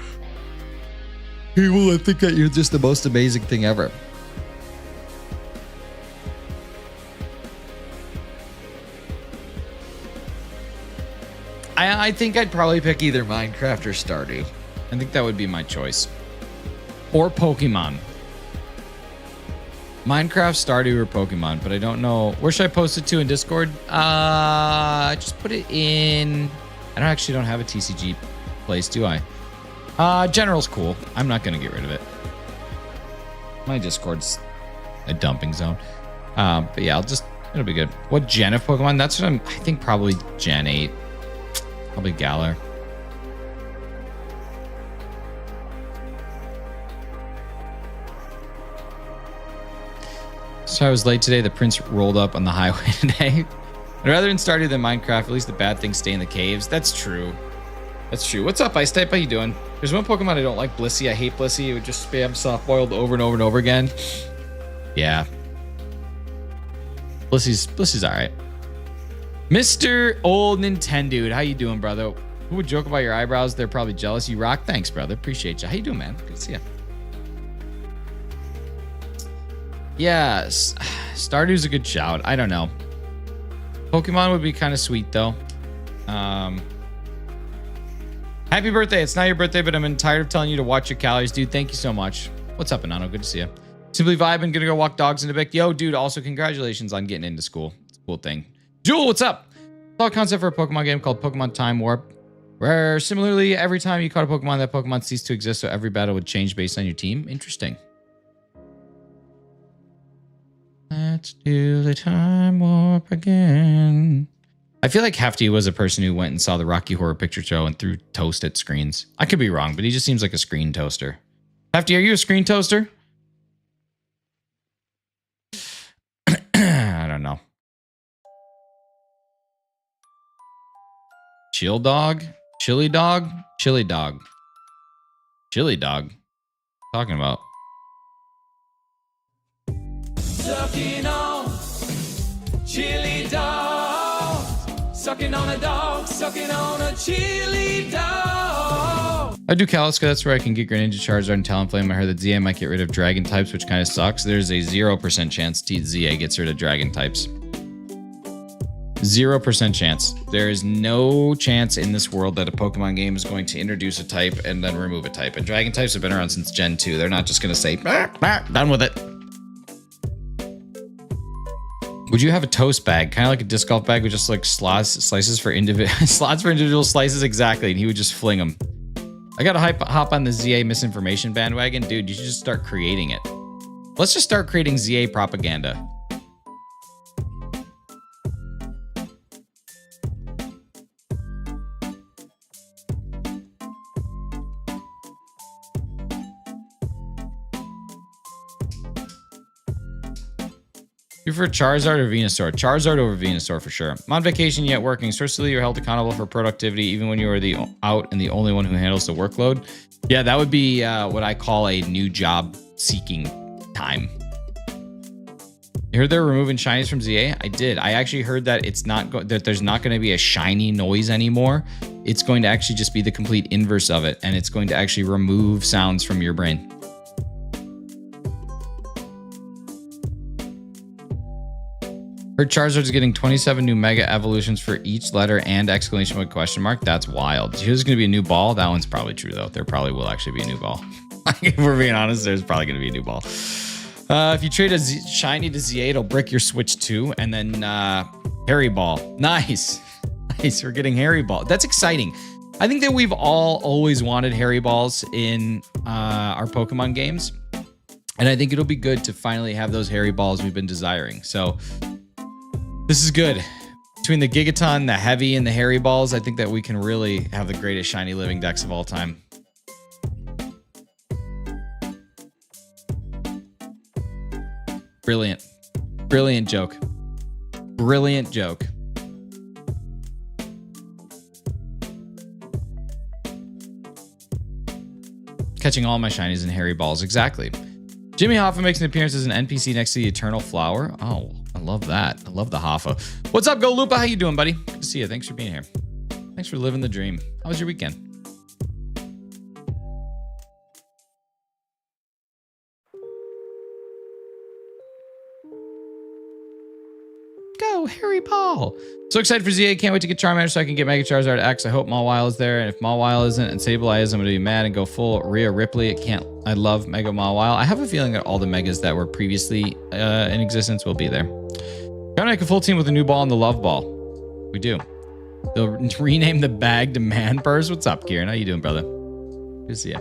People would think that you're just the most amazing thing ever. I think I'd probably pick either Minecraft or Stardew. I think that would be my choice. Or Pokemon. Minecraft, Stardew, or Pokemon, but I don't know. Where should I post it to in Discord? Just put it in... I actually don't have a TCG place, do I? General's cool. I'm not going to get rid of it. My Discord's a dumping zone. But yeah, it'll be good. What gen of Pokemon? That's what I think probably Gen 8. Probably Galar. So I was late today. The prince rolled up on the highway today. I'd rather in Stardew than Minecraft. At least the bad things stay in the caves. That's true. That's true. What's up, Ice Type? How you doing? There's one Pokemon I don't like, Blissey. I hate Blissey. It would just spam soft-boiled over and over and over again. Yeah. Blissey's all right. Mr. Old Nintendo, how you doing, brother? Who would joke about your eyebrows? They're probably jealous. You rock. Thanks, brother. Appreciate you. How you doing, man? Good to see you. Yeah, Stardew's a good shout. I don't know. Pokemon would be kind of sweet though. Happy birthday. It's not your birthday, but I'm tired of telling you to watch your calories, dude. Thank you so much. What's up, Anano? Good to see you. Simply vibing. Gonna go walk dogs in a bit. Yo, dude. Also, congratulations on getting into school. It's a cool thing. Jewel, what's up? Saw a concept for a Pokemon game called Pokemon Time Warp, where similarly, every time you caught a Pokemon, that Pokemon ceased to exist, so every battle would change based on your team. Interesting. Let's do the Time Warp again. I feel like Hefty was a person who went and saw the Rocky Horror Picture Show and threw toast at screens. I could be wrong, but he just seems like a screen toaster. Hefty, are you a screen toaster? I don't know. Chill dog? Chili dog? Chili dog. Chili dog? Talking about. Sucking on chili dog. Sucking on a dog. Sucking on a chili dog. I do Kaliska. That's where I can get Greninja, Charizard, and Talonflame. I heard that ZA might get rid of Dragon types, which kind of sucks. There's a 0% chance ZA gets rid of Dragon types. 0% chance. There is no chance in this world that a Pokemon game is going to introduce a type and then remove a type. And Dragon types have been around since Gen 2. They're not just going to say, done with it. Would you have a toast bag? Kind of like a disc golf bag with just like slices for slots for individual slices? Exactly. And he would just fling them. I got to hop on the ZA misinformation bandwagon. Dude, you should just start creating it. Let's just start creating ZA propaganda. You prefer Charizard or Venusaur? Charizard over Venusaur for sure. I'm on vacation yet working. Socially, you're held accountable for productivity even when you are out and the only one who handles the workload. Yeah, that would be what I call a new job seeking time. You heard they're removing shinies from ZA? I did. I actually heard that it's not that there's not going to be a shiny noise anymore. It's going to actually just be the complete inverse of it, and it's going to actually remove sounds from your brain. Heard Charizard's getting 27 new Mega Evolutions for each letter and exclamation point question mark. That's wild. Here's going to be a new ball. That one's probably true, though. There probably will actually be a new ball. If we're being honest, there's probably going to be a new ball. If you trade a shiny to ZA, it'll brick your Switch too. And then Harry Ball. Nice. Nice. We're getting Harry Ball. That's exciting. I think that we've all always wanted Harry Balls in our Pokemon games. And I think it'll be good to finally have those Harry Balls we've been desiring. So this is good. Between the Gigaton, the Heavy, and the Harry Balls, I think that we can really have the greatest shiny living decks of all time. Brilliant. Brilliant joke. Brilliant joke. Catching all my shinies in Harry Balls. Exactly. Jimmy Hoffa makes an appearance as an NPC next to the Eternal Flower. Oh, I love that. I love the Hoffa. What's up, Go Lupa? How you doing, buddy? Good to see you. Thanks for being here. Thanks for living the dream. How was your weekend? Go, Harry Ball. So excited for ZA. Can't wait to get Charmander so I can get Mega Charizard X. I hope Mawile is there. And if Mawile isn't and Sableye is, I'm going to be mad and go full Rhea Ripley. I love Mega Mawile. I have a feeling that all the Megas that were previously in existence will be there. Trying to make a full team with a new ball and the Love Ball. We do. They'll rename the bag to Man Purse. What's up, Kieran? How you doing, brother? Good to see you.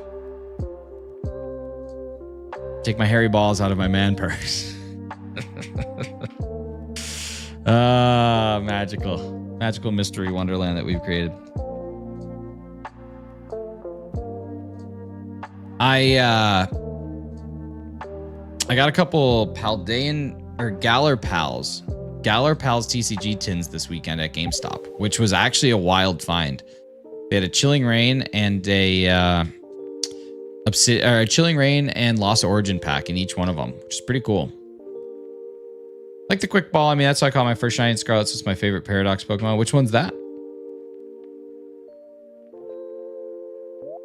Take my Harry Balls out of my Man Purse. Magical mystery wonderland that we've created. I got a couple Paldean or Galar Pals TCG tins this weekend at GameStop, which was actually a wild find. They had a Chilling Reign and a Chilling Reign and Lost Origin pack in each one of them, which is pretty cool. Like the Quick Ball. I mean, that's how I caught my first shiny Scarlet. So it's my favorite Paradox Pokemon. Which one's that?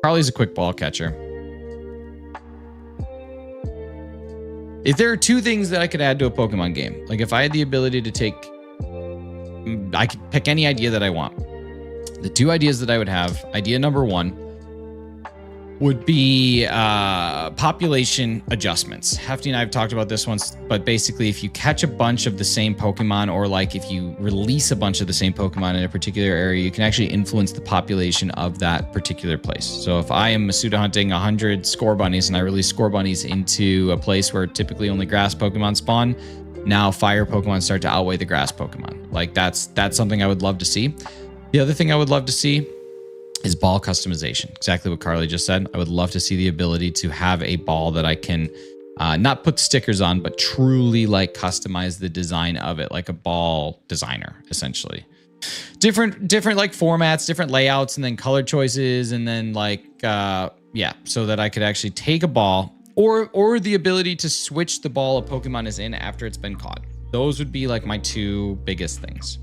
Carly's a Quick Ball catcher. If there are two things that I could add to a Pokemon game, like if I had the ability to I could pick any idea that I want. The two ideas that I would have, idea number one would be population adjustments. Hefty and I have talked about this once, but basically if you catch a bunch of the same Pokemon, or like if you release a bunch of the same Pokemon in a particular area, you can actually influence the population of that particular place. So if I am Masuda hunting 100 Scorbunnies and I release Scorbunnies into a place where typically only grass Pokemon spawn, now fire Pokemon start to outweigh the grass Pokemon. Like that's something I would love to see. The other thing I would love to see is ball customization. Exactly what Carly just said. I would love to see the ability to have a ball that I can not put stickers on, but truly like customize the design of it, like a ball designer, essentially. Different like formats, different layouts, and then color choices, and then like yeah, so that I could actually take a ball or the ability to switch the ball a Pokemon is in after it's been caught. Those would be like my two biggest things.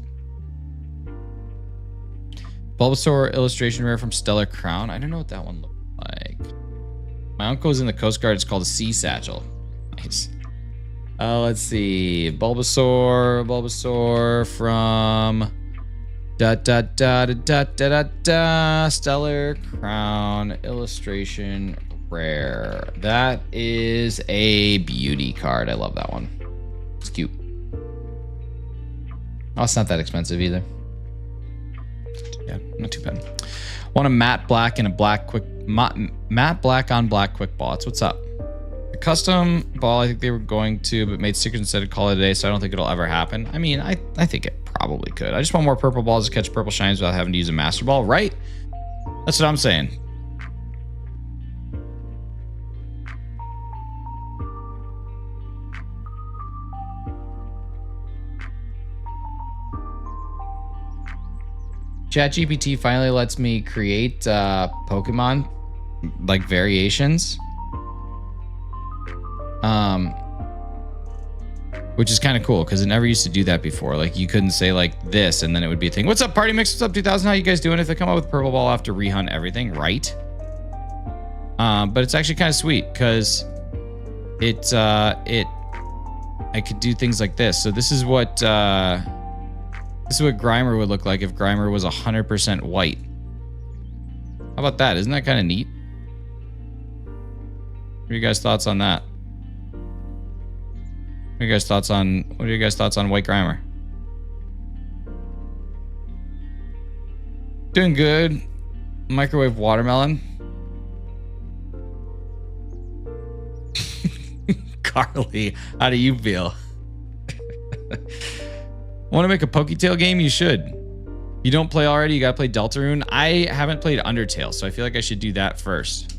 Bulbasaur illustration rare from Stellar Crown. I don't know what that one looks like. My uncle's in the Coast Guard. It's called a sea satchel. Nice. Let's see. Bulbasaur from Stellar Crown illustration rare. That is a beauty card. I love that one. It's cute. Oh, it's not that expensive either. Yeah, not too bad. Want a matte black and a black quick matte black on black quick ball. That's what's up. The custom ball, I think they were going to, but made stickers instead of call it a day, so I don't think it'll ever happen. I mean, I think it probably could. I just want more purple balls to catch purple shines without having to use a master ball, right? That's what I'm saying. ChatGPT finally lets me create Pokemon like variations, which is kind of cool because it never used to do that before. Like you couldn't say like this and then it would be a thing. What's up, Party Mix? What's up, 2000? How you guys doing? If they come out with purple ball, I have to rehunt everything, right? But it's actually kind of sweet because I could do things like this. So this is what Grimer would look like if Grimer was 100% white. How about that? Isn't that kind of neat? What are you guys' thoughts on that? What are you guys' thoughts on white Grimer? Doing good. Microwave watermelon. Carly, how do you feel? Want to make a Poketail game? You should. You don't play already? You gotta play Deltarune. I haven't played Undertale, so I feel like I should do that first.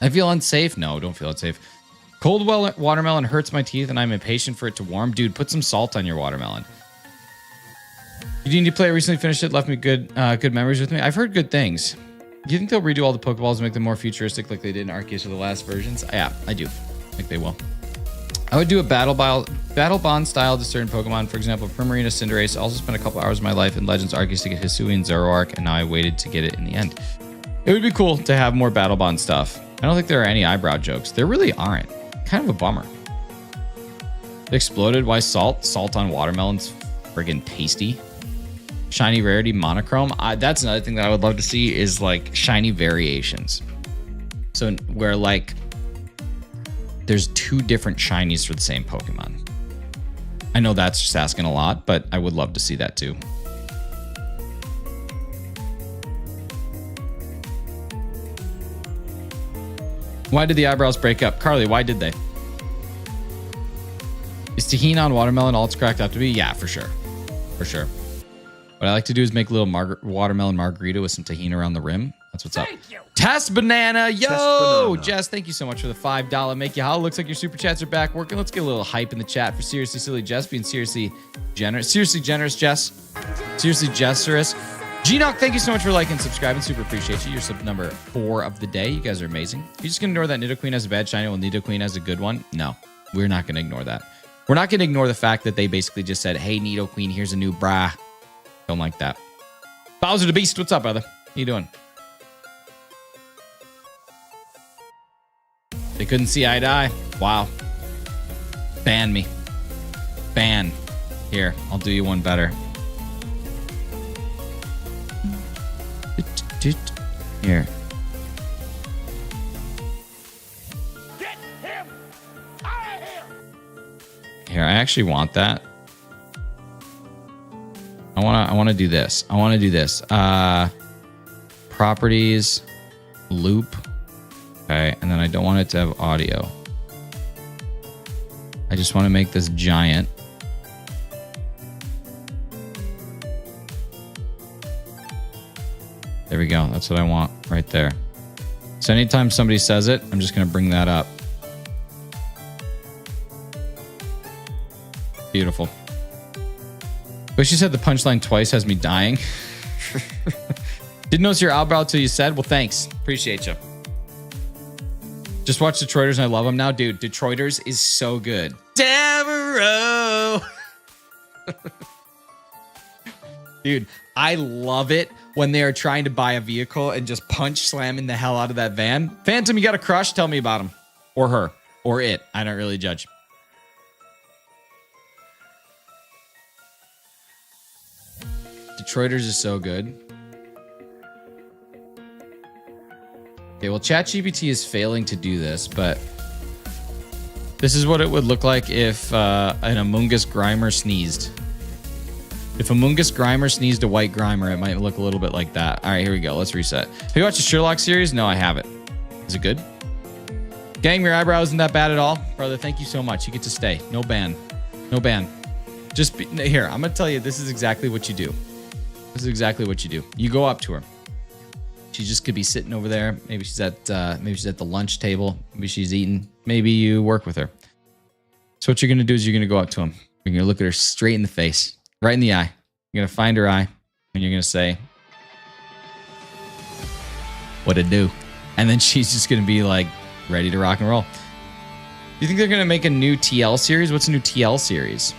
I feel unsafe. No, don't feel unsafe. Cold watermelon hurts my teeth and I'm impatient for it to warm. Dude, put some salt on your watermelon. You need to play it. Recently finished it. Left me good memories with me. I've heard good things. Do you think they'll redo all the Pokeballs and make them more futuristic like they did in Arceus or the last versions? Yeah, I do. I think they will. I would do a battle bond style to certain Pokemon. For example, Primarina, Cinderace. I also spent a couple hours of my life in Legends Arceus to get Hisui and Zoroark, and now I waited to get it in the end. It would be cool to have more battle bond stuff. I don't think there are any eyebrow jokes. There really aren't. Kind of a bummer. It exploded. Why salt? Salt on watermelon's friggin' tasty. Shiny rarity monochrome. That's another thing that I would love to see is like shiny variations. So where like there's two different shinies for the same Pokemon. I know that's just asking a lot, but I would love to see that too. Why did the eyebrows break up? Carly, why did they? Is tahini on watermelon all it's cracked up to be? Yeah, for sure. For sure. What I like to do is make a little watermelon margarita with some tahini around the rim. That's what's up. Test Banana. Yo! Test Banana. Jess, thank you so much for the $5 Make You Howl. Looks like your super chats are back working. Let's get a little hype in the chat for Seriously Silly Jess being seriously generous. Seriously generous, Jess. Seriously gesturous. G-Knock, thank you so much for liking and subscribing. Super appreciate you. You're sub number 4 of the day. You guys are amazing. You're just going to ignore that Nidoqueen has a bad shiny while Nidoqueen has a good one? No, we're not going to ignore that. We're not going to ignore the fact that they basically just said, hey, Nidoqueen, here's a new bra. Don't like that. Bowser the Beast, what's up, brother? How you doing? They couldn't see eye to eye. Wow. Ban me. Ban. Here, I'll do you one better. Here. Get him out of here. Here, I actually want that. I want to do this. I want to do this. Properties, loop. Okay, and then I don't want it to have audio. I just want to make this giant. There we go. That's what I want right there. So anytime somebody says it, I'm just going to bring that up. Beautiful. But she said the punchline twice has me dying. Didn't notice your eyebrow till you said. Well, thanks. Appreciate you. Just watch Detroiters and I love them now. Dude, Detroiters is so good. Devereaux. Dude, I love it when they are trying to buy a vehicle and just punch slamming the hell out of that van. Phantom, you got a crush? Tell me about him. Or her. Or it. I don't really judge. Detroiters is so good. Okay, well, ChatGPT is failing to do this, but this is what it would look like if an Among Us Grimer sneezed. If Among Us Grimer sneezed a white Grimer, it might look a little bit like that. All right, here we go. Let's reset. Have you watched the Sherlock series? No, I haven't. Is it good? Gang, your eyebrow isn't that bad at all. Brother, thank you so much. You get to stay. No ban. No ban. Just be, here, I'm going to tell you, this is exactly what you do. This is exactly what you do. You go up to her. She just could be sitting over there. Maybe she's at the lunch table. Maybe she's eating. Maybe you work with her. So what you're going to do is you're going to go up to him. You're going to look at her straight in the face. Right in the eye. You're going to find her eye. And you're going to say, what it do? And then she's just going to be like, ready to rock and roll. You think they're going to make a new TL series? What's a new TL series?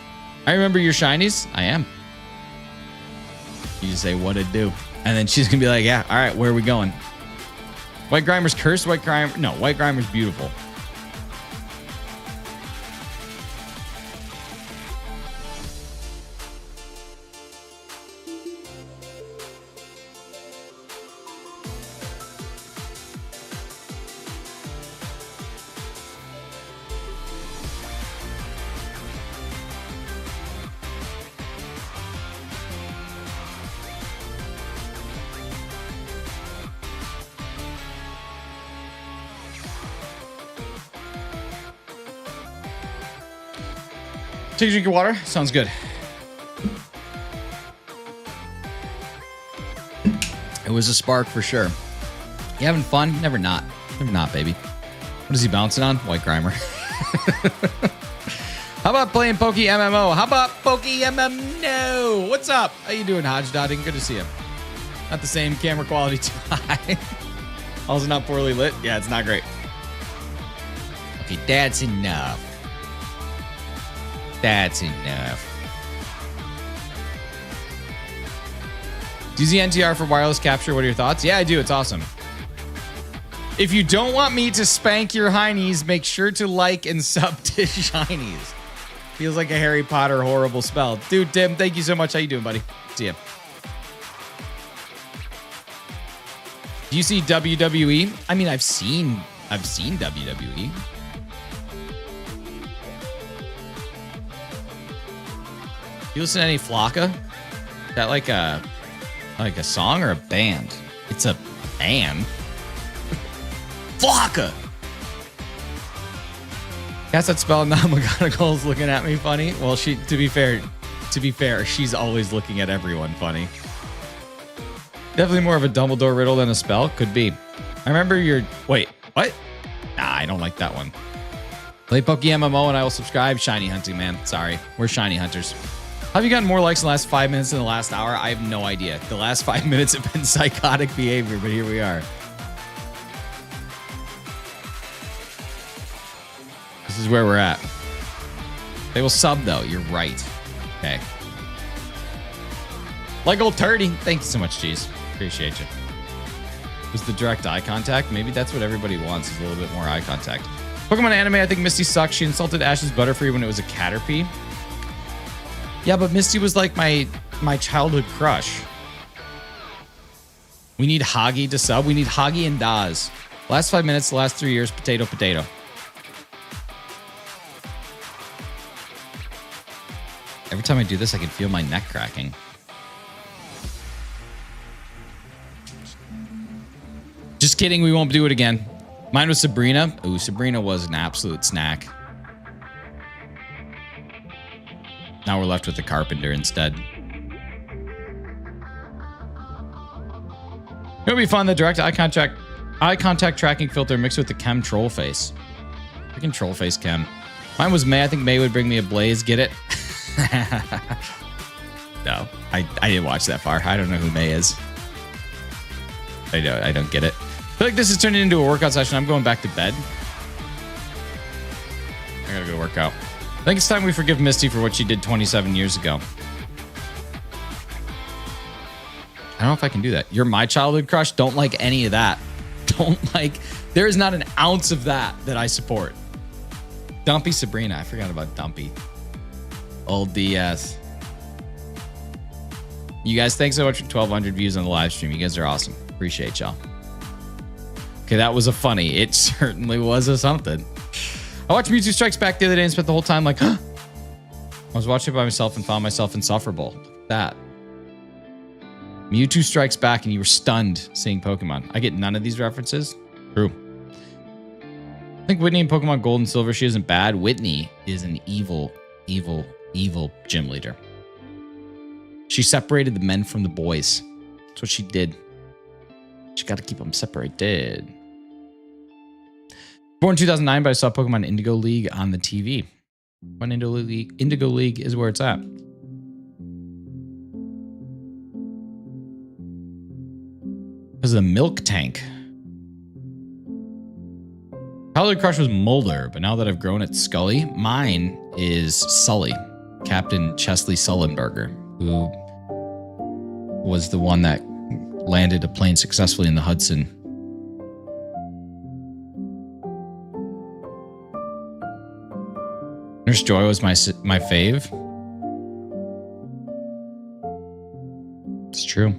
I remember your shinies. I am. You just say, what it do? And then she's going to be like, yeah, all right, where are we going? White Grimer's cursed? White Grimer? No, White Grimer's beautiful. Take a drink of water. Sounds good. It was a spark for sure. You having fun? Never not. Never not, baby. What is he bouncing on? White Grimer. How about playing Poke MMO? How about Poke MMO? What's up? How you doing, Hodge Dotting? Good to see you. Not the same camera quality too high. Also not poorly lit. Yeah, it's not great. Okay, that's enough. That's enough. Do you use the NTR for wireless capture? What are your thoughts? Yeah, I do. It's awesome. If you don't want me to spank your heinies, make sure to like and sub to Shinies. Feels like a Harry Potter horrible spell. Dude, Tim, thank you so much. How you doing, buddy? See ya. Do you see WWE? I mean, I've seen WWE. You listen to any Flocka? Is that like a song or a band? It's a band. Flocka. Guess that spell. Now McGonagall's looking at me funny. Well, to be fair, she's always looking at everyone funny. Definitely more of a Dumbledore riddle than a spell. Could be. I remember wait, what? Nah, I don't like that one. Play Poke MMO and I will subscribe. Shiny hunting, man. Sorry. We're shiny hunters. Have you gotten more likes in the last 5 minutes than the last hour? I have no idea. The last 5 minutes have been psychotic behavior, but here we are. This is where we're at. They will sub, though. You're right. Okay. Like old turdy. Thank you so much, Cheese. Appreciate you. Was the direct eye contact? Maybe that's what everybody wants, is a little bit more eye contact. Pokemon anime, I think Misty sucks. She insulted Ash's Butterfree when it was a Caterpie. Yeah, but Misty was like my childhood crush. We need Hagi to sub. We need Hagi and Daz. Last 5 minutes, the last 3 years, potato, potato. Every time I do this, I can feel my neck cracking. Just kidding, we won't do it again. Mine was Sabrina. Ooh, Sabrina was an absolute snack. Now we're left with the Carpenter instead. It would be fun, the direct eye contact tracking filter mixed with the Chem troll face. Freaking troll face Chem. Mine was May. I think May would bring me a Blaze. Get it? No, I didn't watch that far. I don't know who May is. I don't get it. I feel like this is turning into a workout session. I'm going back to bed. I gotta go work out. I think it's time we forgive Misty for what she did 27 years ago. I don't know if I can do that. You're my childhood crush. Don't like any of that. Don't like. There is not an ounce of that I support. Dumpy Sabrina. I forgot about Dumpy. Old DS. You guys, thanks so much for 1,200 views on the live stream. You guys are awesome. Appreciate y'all. Okay, that was a funny. It certainly was a something. I watched Mewtwo Strikes Back the other day and spent the whole time like, huh? I was watching it by myself and found myself insufferable. Look at that. Mewtwo Strikes Back and you were stunned seeing Pokemon. I get none of these references. True. I think Whitney in Pokemon Gold and Silver, she isn't bad. Whitney is an evil gym leader. She separated the men from the boys. That's what she did. She got to keep them separated. Born in 2009, but I saw Pokemon Indigo League on the TV. When Indigo League is where it's at. This is a milk tank. Childhood crush was Mulder, but now that I've grown, it's Scully. Mine is Sully, Captain Chesley Sullenberger, who was the one that landed a plane successfully in the Hudson. Nurse Joy was my fave. It's true.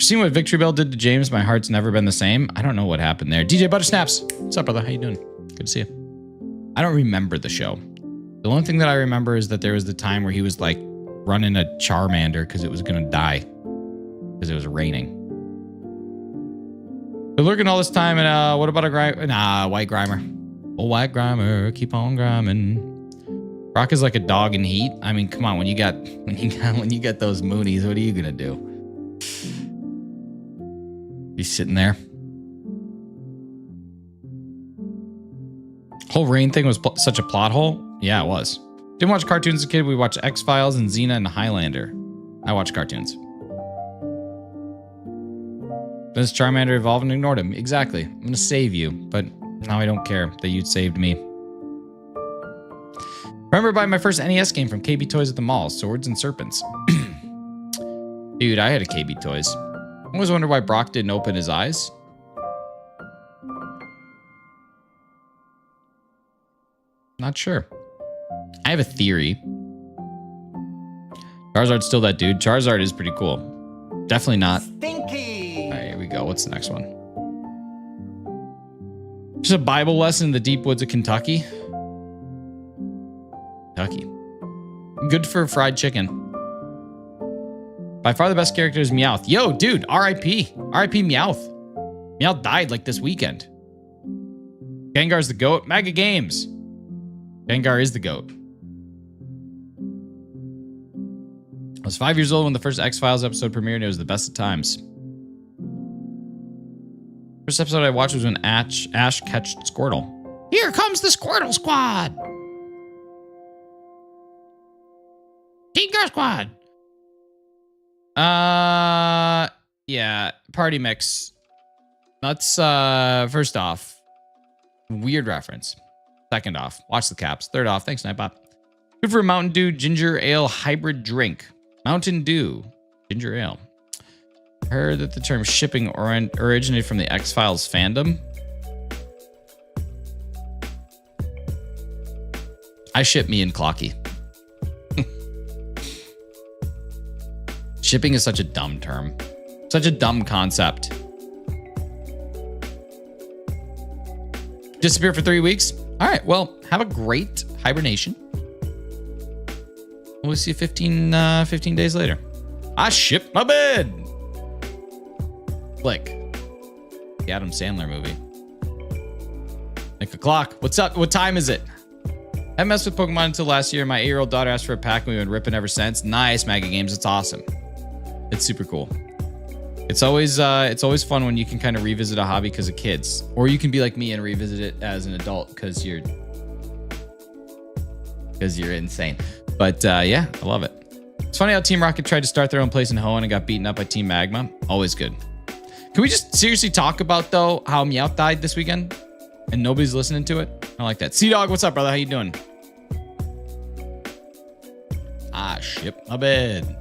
Seen what Victory Bell did to James? My heart's never been the same. I don't know what happened there. DJ Buttersnaps. What's up, brother? How you doing? Good to see you. I don't remember the show. The only thing that I remember is that there was the time where he was like running a Charmander because it was going to die because it was raining. Been lurking all this time, and what about a White Grimer? Oh, White Grimer, keep on griming. Brock is like a dog in heat. I mean, come on, when you got those Moonies, what are you gonna do? He's sitting there. Whole rain thing was such a plot hole. Yeah, it was. Didn't watch cartoons as a kid. We watched X-Files and Xena and Highlander. I watched cartoons. This Charmander evolved and ignored him. Exactly. I'm gonna save you, but now I don't care that you saved me. Remember buying my first NES game from KB Toys at the mall, Swords and Serpents. Dude, I had a KB Toys. I always wondered why Brock didn't open his eyes. Not sure. I have a theory. Charizard's still that dude. Charizard is pretty cool. Definitely not. Stinky. All right, here we go. What's the next one? Just a Bible lesson in the deep woods of Kentucky. Good for fried chicken. By far the best character is Meowth. Yo, dude, R.I.P. R.I.P. Meowth. Meowth died like this weekend. Gengar's the GOAT. Mega Games. Gengar is the GOAT. I was 5 years old when the first X-Files episode premiered, and it was the best of times. First episode I watched was when Ash catched Squirtle. Here comes the Squirtle Squad! Star Squad. Yeah, party mix. Let's first off, weird reference. Second off, watch the caps. Third off, thanks, Nightbot. Good for a Mountain Dew ginger ale hybrid drink. Mountain Dew ginger ale. Heard that the term shipping originated from the X-Files fandom. I ship me and Clocky. Shipping is such a dumb term. Such a dumb concept. Disappear for 3 weeks? All right, well, have a great hibernation. We'll see you 15 days later. I shipped my bed. Flick. The Adam Sandler movie. Nick o'clock. What's up? What time is it? I messed with Pokemon until last year. My 8-year-old daughter asked for a pack and we've been ripping ever since. Nice, Maggie Games. It's awesome. It's super cool. It's always fun when you can kind of revisit a hobby because of kids. Or you can be like me and revisit it as an adult because you're insane. But yeah, I love it. It's funny how Team Rocket tried to start their own place in Hoenn and got beaten up by Team Magma. Always good. Can we just seriously talk about, though, how Meowth died this weekend? And nobody's listening to it? I like that. Sea-Dog, what's up, brother? How you doing? I ship my bed.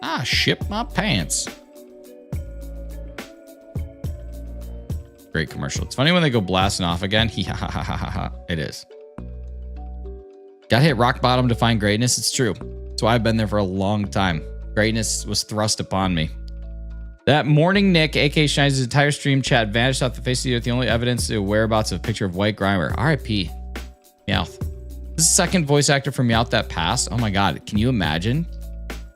I ship my pants. Great commercial. It's funny when they go blasting off again. It is. Gotta hit rock bottom to find greatness. It's true. That's why I've been there for a long time. Greatness was thrust upon me. That morning, Nick, a.k.a. Shines' entire stream chat vanished off the face of the earth. The only evidence to whereabouts of a picture of White Grimer. R.I.P. Meowth. This is the second voice actor for Meowth that passed. Oh my god. Can you imagine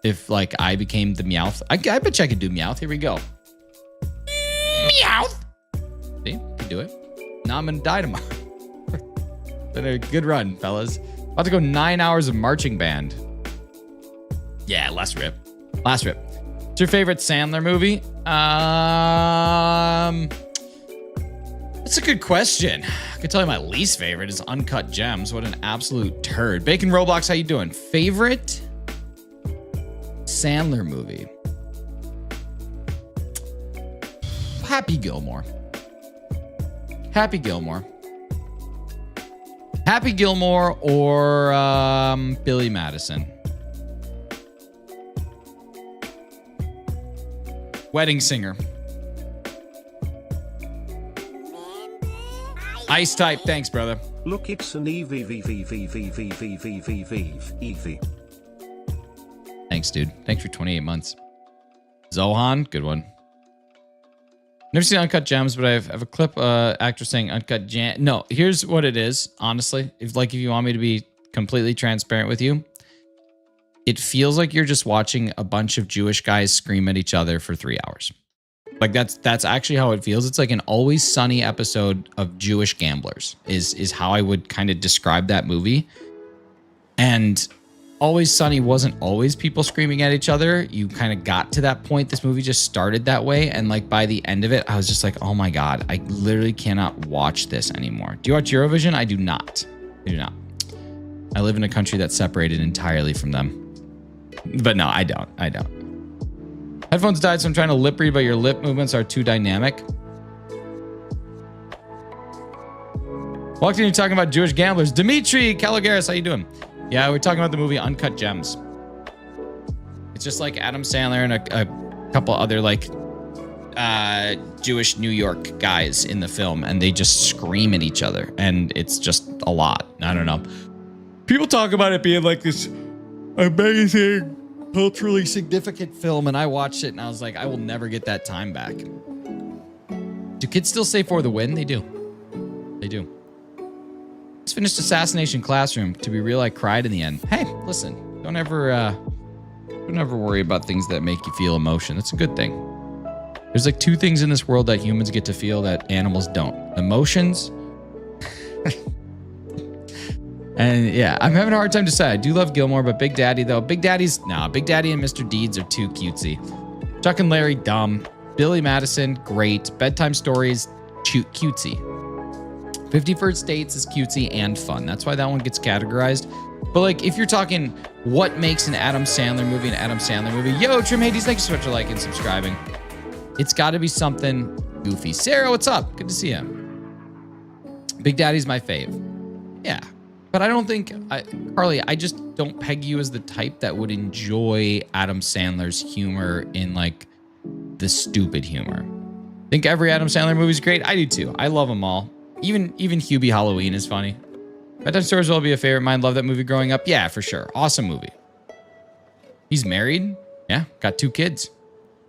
if, like, I became the Meowth? I bet you I could do Meowth. Here we go. Meowth! See? Can do it. Now I'm gonna die tomorrow. Been a good run, fellas. About to go 9 hours of marching band. Yeah, last rip. Last rip. What's your favorite Sandler movie? That's a good question. I can tell you my least favorite is Uncut Gems. What an absolute turd. Bacon Roblox, how you doing? Favorite Sandler movie? Happy Gilmore. Happy Gilmore. Happy Gilmore or Billy Madison. Wedding Singer. Ice Type, thanks, brother. Look, it's an Evie. Thanks, dude. Thanks for 28 months. Zohan, good one. Never seen Uncut Gems, but I have a clip actor saying Uncut Jam. No, here's what it is, honestly. If you want me to be completely transparent with you, it feels like you're just watching a bunch of Jewish guys scream at each other for 3 hours. Like that's actually how it feels. It's like an Always Sunny episode of Jewish gamblers is how I would kind of describe that movie. And Always Sunny wasn't always people screaming at each other. You kind of got to that point. This movie just started that way. And like by the end of it, I was just like, oh my God, I literally cannot watch this anymore. Do you watch Eurovision? I do not. I do not. I live in a country that's separated entirely from them. But no, I don't. Headphones died, so I'm trying to lip read, but your lip movements are too dynamic. Walked in, you're talking about Jewish gamblers. Dimitri Kalogaris, how you doing? Yeah, we're talking about the movie Uncut Gems. It's just like Adam Sandler and a couple other like Jewish New York guys in the film, and they just scream at each other, and it's just a lot. I don't know. People talk about it being like this amazing, culturally significant film, and I watched it and I was like, I will never get that time back. Do kids still say for the win? They do. They do. Just finished Assassination Classroom. To be real, I cried in the end. Hey, listen, don't ever worry about things that make you feel emotion. That's a good thing. There's like two things in this world that humans get to feel that animals don't. Emotions. And yeah, I'm having a hard time deciding. I do love Gilmore, but Big Daddy though. Big Daddy and Mr. Deeds are too cutesy. Chuck and Larry, dumb. Billy Madison, great. Bedtime Stories, cutesy. 51st Dates is cutesy and fun. That's why that one gets categorized. But like, if you're talking what makes an Adam Sandler movie an Adam Sandler movie, yo, Trim Hades, thanks so much for liking and subscribing. It's got to be something goofy. Sarah, what's up? Good to see you. Big Daddy's my fave. Yeah, but I don't think, Carly, I just don't peg you as the type that would enjoy Adam Sandler's humor in like the stupid humor. I think every Adam Sandler movie is great. I do too. I love them all. Even Hubie Halloween is funny. Bedtime Stories will be a favorite of mine. Love that movie growing up. Yeah, for sure. Awesome movie. He's married. Yeah, got 2 kids.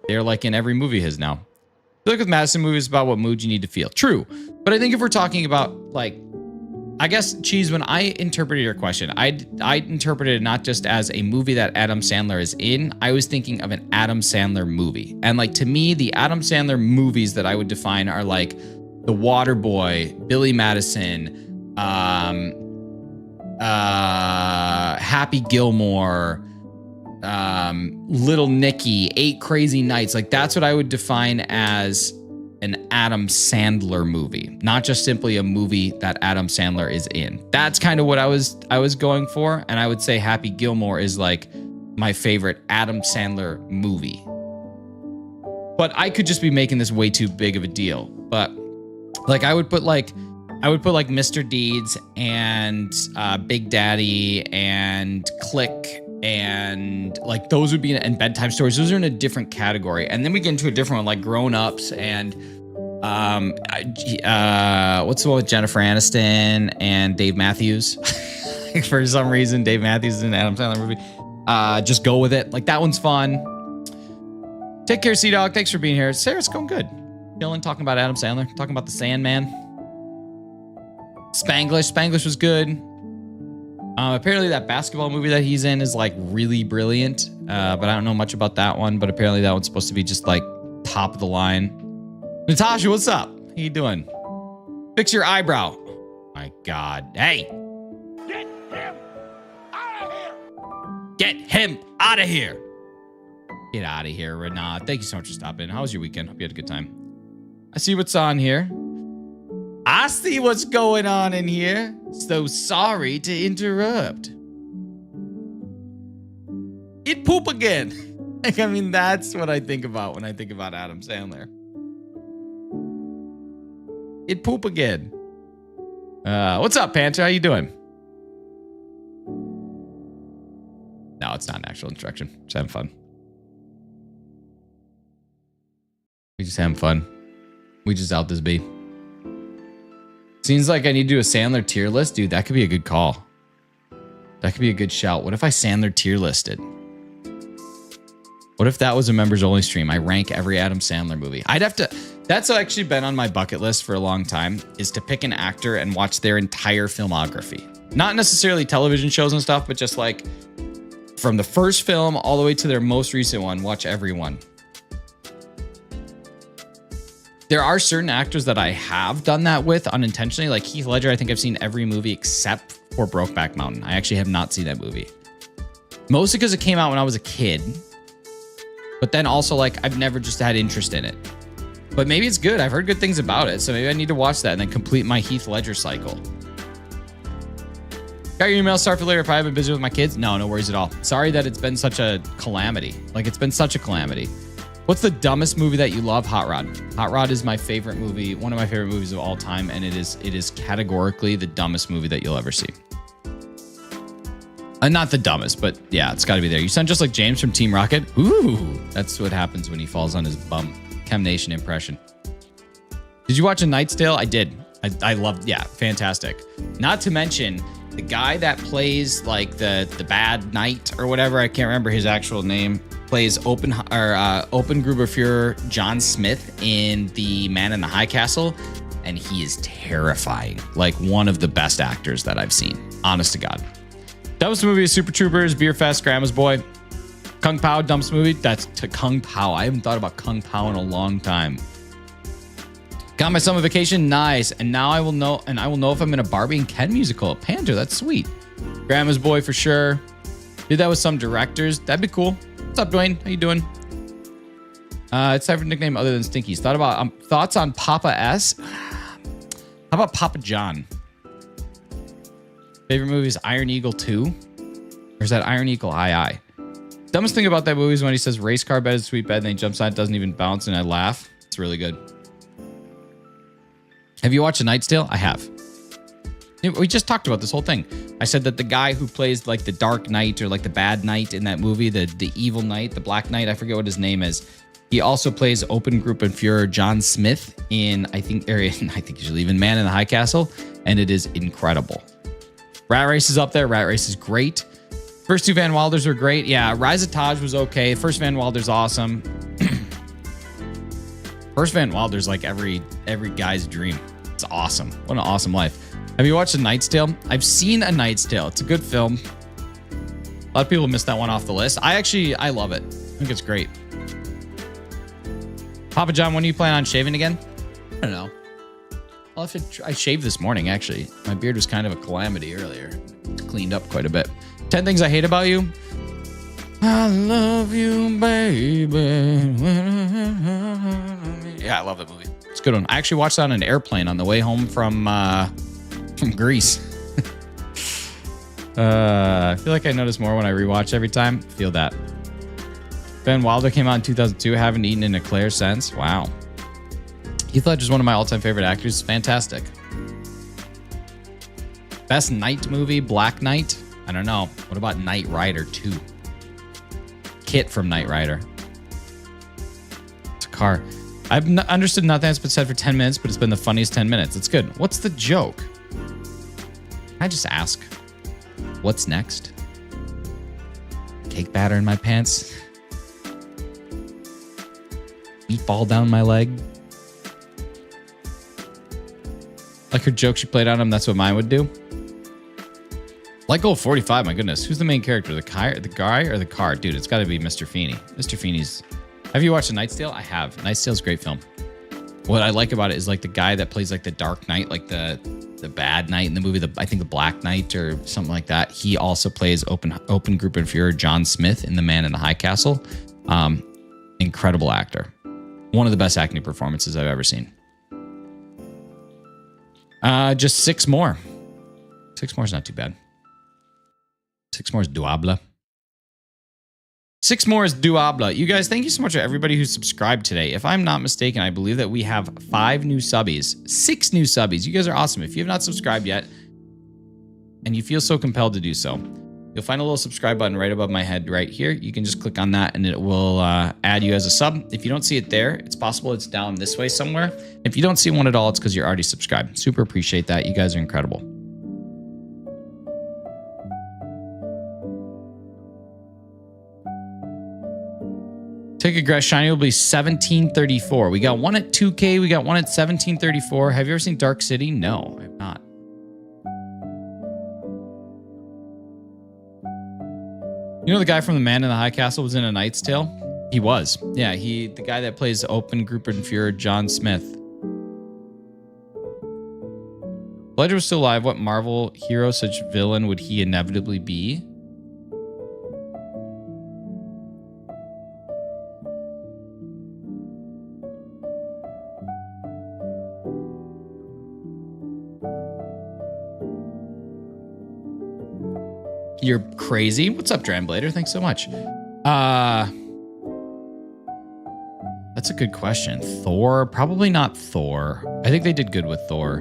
They're like in every movie his now. I feel like with Madison movies about what mood you need to feel. True. But I think if we're talking about like, I guess, Cheese, when I interpreted your question, I interpreted it not just as a movie that Adam Sandler is in. I was thinking of an Adam Sandler movie. And like, to me, the Adam Sandler movies that I would define are like The Waterboy, Billy Madison, Happy Gilmore, Little Nicky, 8 Crazy Nights. Like, that's what I would define as an Adam Sandler movie, not just simply a movie that Adam Sandler is in. That's kind of what I was going for, and I would say Happy Gilmore is like my favorite Adam Sandler movie. But I could just be making this way too big of a deal. But like, I would put like Mr. Deeds and Big Daddy and Click, and like those would be and Bedtime Stories. Those are in a different category. And then we get into a different one like Grown Ups and what's the one with Jennifer Aniston and Dave Matthews? For some reason, Dave Matthews is in an Adam Sandler movie. Just Go With It. Like, that one's fun. Take care, Sea Dog. Thanks for being here. Sarah, it's going good. Chilling, talking about Adam Sandler, talking about the Sandman. Spanglish was good. Apparently that basketball movie that he's in is like really brilliant, but I don't know much about that one. But apparently that one's supposed to be just like top of the line. Natasha, what's up? How you doing? Fix your eyebrow. My God. Hey. Get him out of here. Get out of here, Renat. Thank you so much for stopping. How was your weekend? Hope you had a good time. I see what's on here. I see what's going on in here. So sorry to interrupt. It poop again. Like, I mean, that's what I think about when I think about Adam Sandler. It poop again. What's up, Panther? How you doing? No, it's not an actual instruction. Just having fun. We just having fun. We just out this bee. Seems like I need to do a Sandler tier list. Dude, that could be a good call. That could be a good shout. What if I Sandler tier listed? What if that was a members only stream? I rank every Adam Sandler movie. I'd have to... That's actually been on my bucket list for a long time, is to pick an actor and watch their entire filmography. Not necessarily television shows and stuff, but just like from the first film all the way to their most recent one, watch every one. There are certain actors that I have done that with unintentionally. Like Heath Ledger, I think I've seen every movie except for Brokeback Mountain. I actually have not seen that movie. Mostly because it came out when I was a kid. But then also, like, I've never just had interest in it. But maybe it's good. I've heard good things about it. So maybe I need to watch that and then complete my Heath Ledger cycle. Got your email. Sorry for later if I haven't been busy with my kids. No worries at all. Sorry that it's been such a calamity. Like, it's been such a calamity. What's the dumbest movie that you love? Hot Rod. Hot Rod is my favorite movie, one of my favorite movies of all time, and it is categorically the dumbest movie that you'll ever see. Not the dumbest, but yeah, it's got to be there. You sound just like James from Team Rocket. Ooh, that's what happens when he falls on his bum. Chem Nation impression. Did you watch A Knight's Tale? I did. I loved, yeah, fantastic. Not to mention the guy that plays like the bad knight or whatever, I can't remember his actual name, plays Obergruberführer John Smith in The Man in the High Castle, and he is terrifying. Like one of the best actors that I've seen. Honest to God. Dumbest movie is Super Troopers, Beer Fest, Grandma's Boy. Kung Pao, dumbest movie? That's to Kung Pao. I haven't thought about Kung Pao in a long time. Got my summer vacation, nice. And now I will know if I'm in a Barbie and Ken musical. Panther, that's sweet. Grandma's Boy for sure. Did that with some directors. That'd be cool. What's up, Dwayne? How you doing? It's time for a nickname other than Stinkies. Thoughts on Papa S? How How about Papa John? Favorite movie is Iron Eagle 2? Or is that Iron Eagle II? Dumbest thing about that movie is when he says race car bed is sweet bed and then he jumps on it, doesn't even bounce, and I laugh. It's really good. Have you watched A Knight's Tale? I have. We just talked about this whole thing. I said that the guy who plays like the Dark Knight or like the bad knight in that movie, the evil knight, the Black Knight, I forget what his name is. He also plays Open Group and Führer John Smith in, I think he's leaving Man in the High Castle, and it is incredible. Rat Race is up there. Rat Race is great. First two Van Wilders are great. Yeah, Rise of Taj was okay. First Van Wilder's awesome. First Van Wilder's like every guy's dream. It's awesome. What an awesome life. Have you watched A Knight's Tale? I've seen A Knight's Tale. It's a good film. A lot of people missed that one off the list. I love it. I think it's great. Papa John, when are you planning on shaving again? I don't know. I shaved this morning, actually. My beard was kind of a calamity earlier. It's cleaned up quite a bit. 10 things I hate about you. I love you, baby. Yeah, I love that movie. It's a good one. I actually watched that on an airplane on the way home from Greece. I feel like I notice more when I rewatch every time. Feel that. Van Wilder came out in 2002. Haven't eaten in a clear sense. Wow. Heath Ledger's one of my all-time favorite actors. Fantastic. Best Knight movie, Black Knight? I don't know. What about Knight Rider 2? Kit from Knight Rider. It's a car. I've understood nothing that's been said for 10 minutes, but it's been the funniest 10 minutes. It's good. What's the joke? Can I just ask? What's next? Cake batter in my pants? Meatball down my leg? Like her joke she played on him, that's what mine would do. Like Gold 45, my goodness. Who's the main character? The guy or the car? Dude, it's got to be Mr. Feeney. Mr. Feeney's... Have you watched A Knight's Tale? I have. Knight's Tale's a great film. What I like about it is like the guy that plays like the Dark Knight, like the bad knight in the movie, I think the Black Knight or something like that. He also plays Open Group and Führer John Smith in The Man in the High Castle. Incredible actor. One of the best acting performances I've ever seen. Just 6 more. 6 more is not too bad. 6 more is doable. 6 more is doable. You guys, thank you so much for everybody who subscribed today. If I'm not mistaken, I believe that we have 5 new subbies. 6 new subbies. You guys are awesome. If you have not subscribed yet, and you feel so compelled to do so, you'll find a little subscribe button right above my head right here. You can just click on that and it will add you as a sub. If you don't see it there, it's possible it's down this way somewhere. If you don't see one at all, it's because you're already subscribed. Super appreciate that. You guys are incredible. Take a guess. Shiny will be 1734. We got one at 2K. We got one at 1734. Have you ever seen Dark City? No, I have not. You know the guy from The Man in the High Castle was in A Knight's Tale? He was. Yeah, the guy that plays Open Group and Führer John Smith. If Ledger was still alive, what Marvel hero such villain would he inevitably be? You're crazy. What's up, Dramblader? Thanks so much. That's a good question. Thor? Probably not Thor. I think they did good with Thor.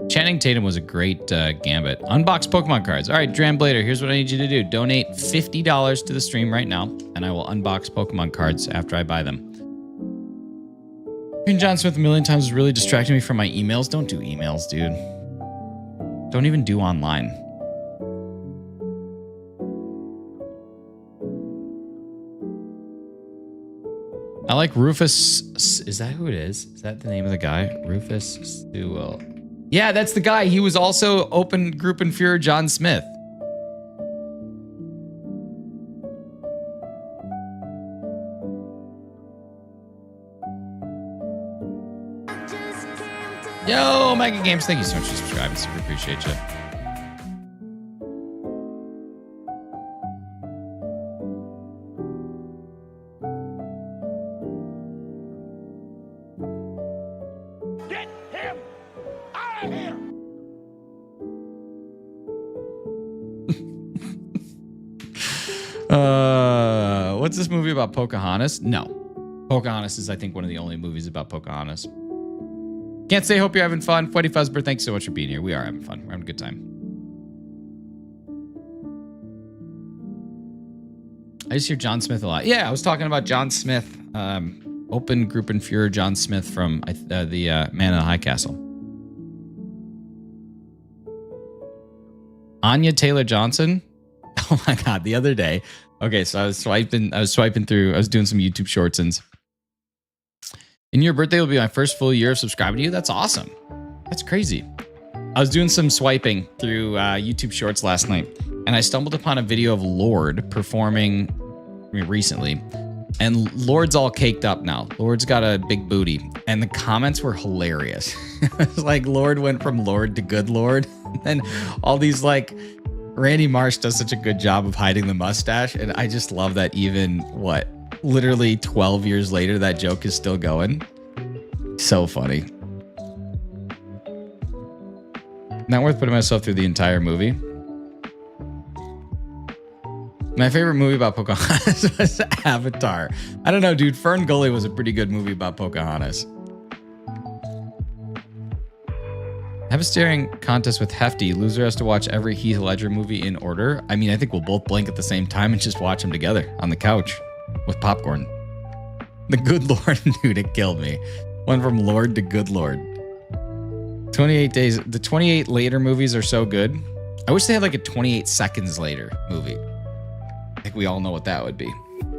Channing Tatum was a great gambit. Unbox Pokemon cards. All right, Dramblader, here's what I need you to do. Donate $50 to the stream right now, and I will unbox Pokemon cards after I buy them. John Smith a million times is really distracting me from my emails. Don't do emails, dude. Don't even do online. I like Rufus. Is that who it is? Is that the name of the guy? Rufus Sewell. Yeah, that's the guy. He was also Open Group and Führer John Smith. Yo, Mega Games, thank you so much for subscribing. Super appreciate you. What's this movie about Pocahontas? No. Pocahontas is, I think, one of the only movies about Pocahontas. Can't say hope you're having fun. Freddy Fuzzber, thanks so much for being here. We are having fun. We're having a good time. I just hear John Smith a lot. Yeah, I was talking about John Smith. Open Group and Fuhrer John Smith from the Man in the High Castle. Anya Taylor-Johnson. Oh my God, the other day. Okay, so I was swiping through, I was doing some YouTube shorts, and your birthday will be my first full year of subscribing to you. That's awesome. That's crazy. I was doing some swiping through YouTube shorts last night, and I stumbled upon a video of Lorde performing recently. And Lorde's all caked up now. Lorde's got a big booty. And the comments were hilarious. It's like Lorde went from Lorde to good Lord. And all these like, Randy Marsh does such a good job of hiding the mustache. And I just love that even, literally 12 years later, that joke is still going. So funny. Not worth putting myself through the entire movie. My favorite movie about Pocahontas was Avatar. I don't know, dude. Fern Gully was a pretty good movie about Pocahontas. Have a staring contest with Hefty. Loser has to watch every Heath Ledger movie in order. I mean, I think we'll both blink at the same time and just watch them together on the couch with popcorn. The Good Lord, dude, it killed me. Went from Lord to Good Lord. 28 days. The 28 later movies are so good. I wish they had like a 28 seconds later movie. I think we all know what that would be.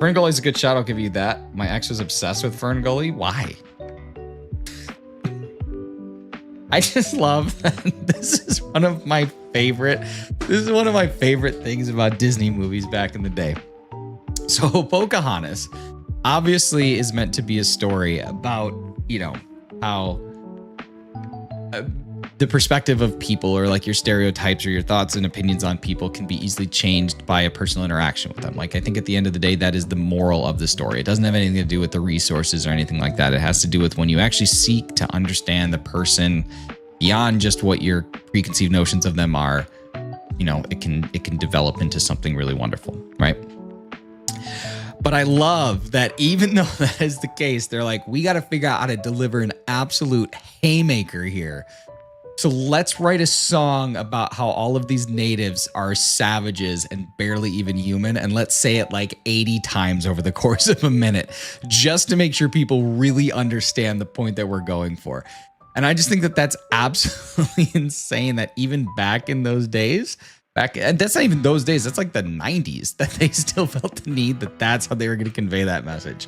Fern Gully's a good shot. I'll give you that. My ex was obsessed with Fern Gully. Why? I just love that this is one of my favorite things about Disney movies back in the day. So Pocahontas obviously is meant to be a story about, how the perspective of people, or like your stereotypes or your thoughts and opinions on people, can be easily changed by a personal interaction with them. Like, I think at the end of the day, that is the moral of the story. It doesn't have anything to do with the resources or anything like that. It has to do with when you actually seek to understand the person beyond just what your preconceived notions of them are, it can develop into something really wonderful, right? But I love that even though that is the case, they're like, we got to figure out how to deliver an absolute haymaker here. So let's write a song about how all of these natives are savages and barely even human. And let's say it like 80 times over the course of a minute, just to make sure people really understand the point that we're going for. And I just think that that's absolutely insane that even back in those days, that's not even those days, that's like the 90s, that they still felt the need that that's how they were going to convey that message.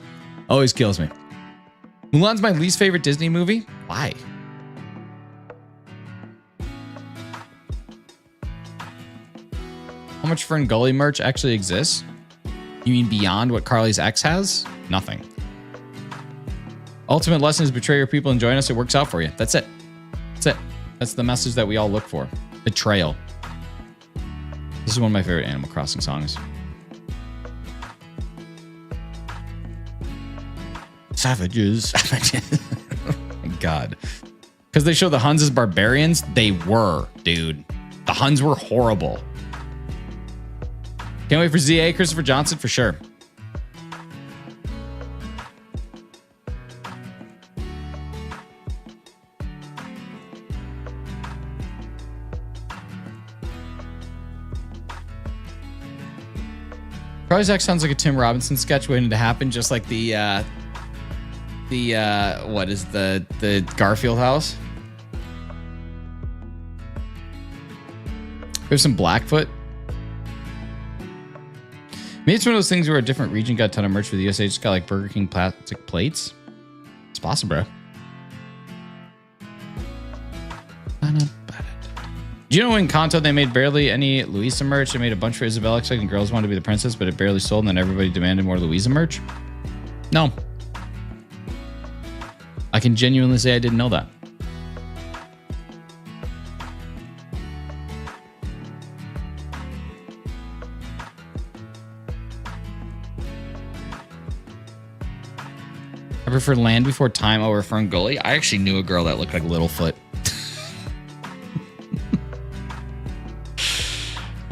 Always kills me. Mulan's my least favorite Disney movie. Why? How much Fern Gully merch actually exists? You mean beyond what Carly's ex has? Nothing. Ultimate lesson is betray your people and join us. It works out for you. That's it. That's it. That's the message that we all look for. Betrayal. This is one of my favorite Animal Crossing songs. Savages. Savages. Oh my God. Because they show the Huns as barbarians? They were, dude. The Huns were horrible. Can't wait for ZA, Christopher Johnson, for sure. Project sounds like a Tim Robinson sketch waiting to happen, just like the what is the Garfield house? There's some Blackfoot. Maybe it's one of those things where a different region got a ton of merch for the USA. Just got like Burger King plastic plates. It's possible, bro. Do you know in Kanto they made barely any Louisa merch? They made a bunch for Isabella expecting girls wanted to be the princess, but it barely sold, and then everybody demanded more Louisa merch? No. I can genuinely say I didn't know that. I prefer Land Before Time over Fern Gully. I actually knew a girl that looked like Littlefoot.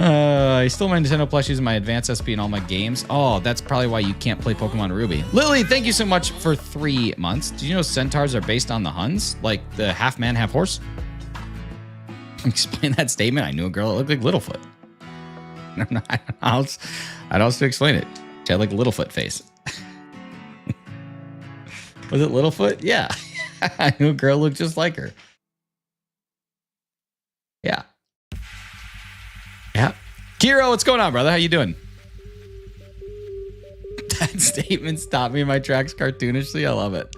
I still my Nintendo plushies and my Advanced SP in all my games. Oh, that's probably why you can't play Pokemon Ruby. Lily, thank you so much for 3 months. Did you know centaurs are based on the Huns? Like the half man, half horse? Explain that statement. I knew a girl that looked like Littlefoot. I don't know how else to explain it. She had like Littlefoot face. Was it Littlefoot? Yeah. I knew a girl looked just like her. Yeah. Yeah. Kiro, what's going on, brother? How you doing? That statement stopped me in my tracks cartoonishly. I love it.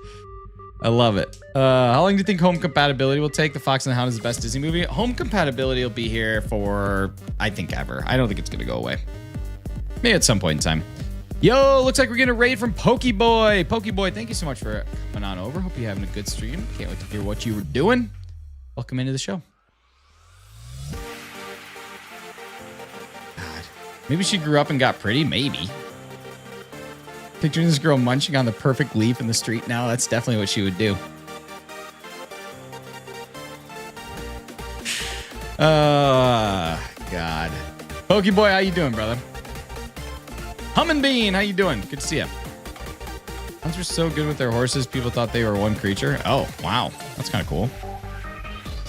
I love it. How long do you think home compatibility will take? The Fox and the Hound is the best Disney movie. Home compatibility will be here for, I think, ever. I don't think it's going to go away. Maybe at some point in time. Yo, looks like we're getting a raid from Pokeboy. Pokeboy, thank you so much for coming on over. Hope you're having a good stream. Can't wait to hear what you were doing. Welcome into the show. God. Maybe she grew up and got pretty. Maybe. Picturing this girl munching on the perfect leaf in the street now. That's definitely what she would do. God. Pokeboy, how you doing, brother? Hummin' Bean, how you doing? Good to see you. Hunts were so good with their horses, people thought they were one creature. Oh, wow. That's kind of cool.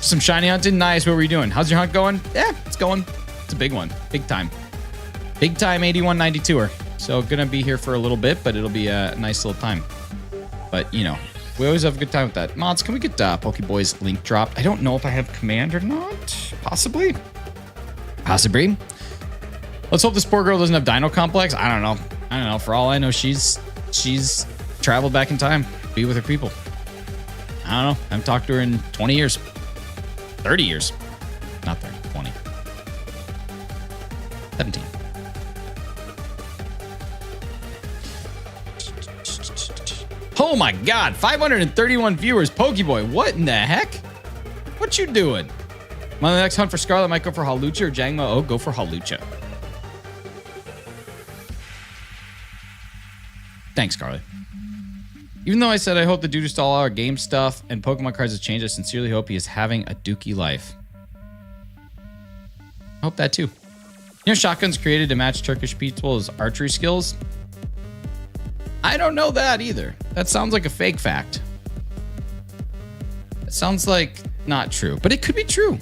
Some shiny hunting. Nice. What were you doing? How's your hunt going? Yeah, it's going. It's a big one. Big time. Big time 8192er. So gonna be here for a little bit, but it'll be a nice little time. But, you know, we always have a good time with that. Mods, can we get Pokeboy's link dropped? I don't know if I have command or not. Possibly. Possibly. Let's hope this poor girl doesn't have Dino Complex. I don't know. For all I know, she's traveled back in time, be with her people. I don't know. I haven't talked to her in 20 years. 30 years. Not 30, 20. 17. Oh my God, 531 viewers. Pokeboy, what in the heck? What you doing? My next hunt for Scarlet might go for Halucha or Jangmo. Oh, go for Halucha. Thanks, Scarlet. Even though I said I hope the dude who stole all our game stuff and Pokemon cards has changed, I sincerely hope he is having a dookie life. I hope that too. You know, shotguns created to match Turkish people's archery skills. I don't know that either. That sounds like a fake fact. It sounds like not true, but it could be true.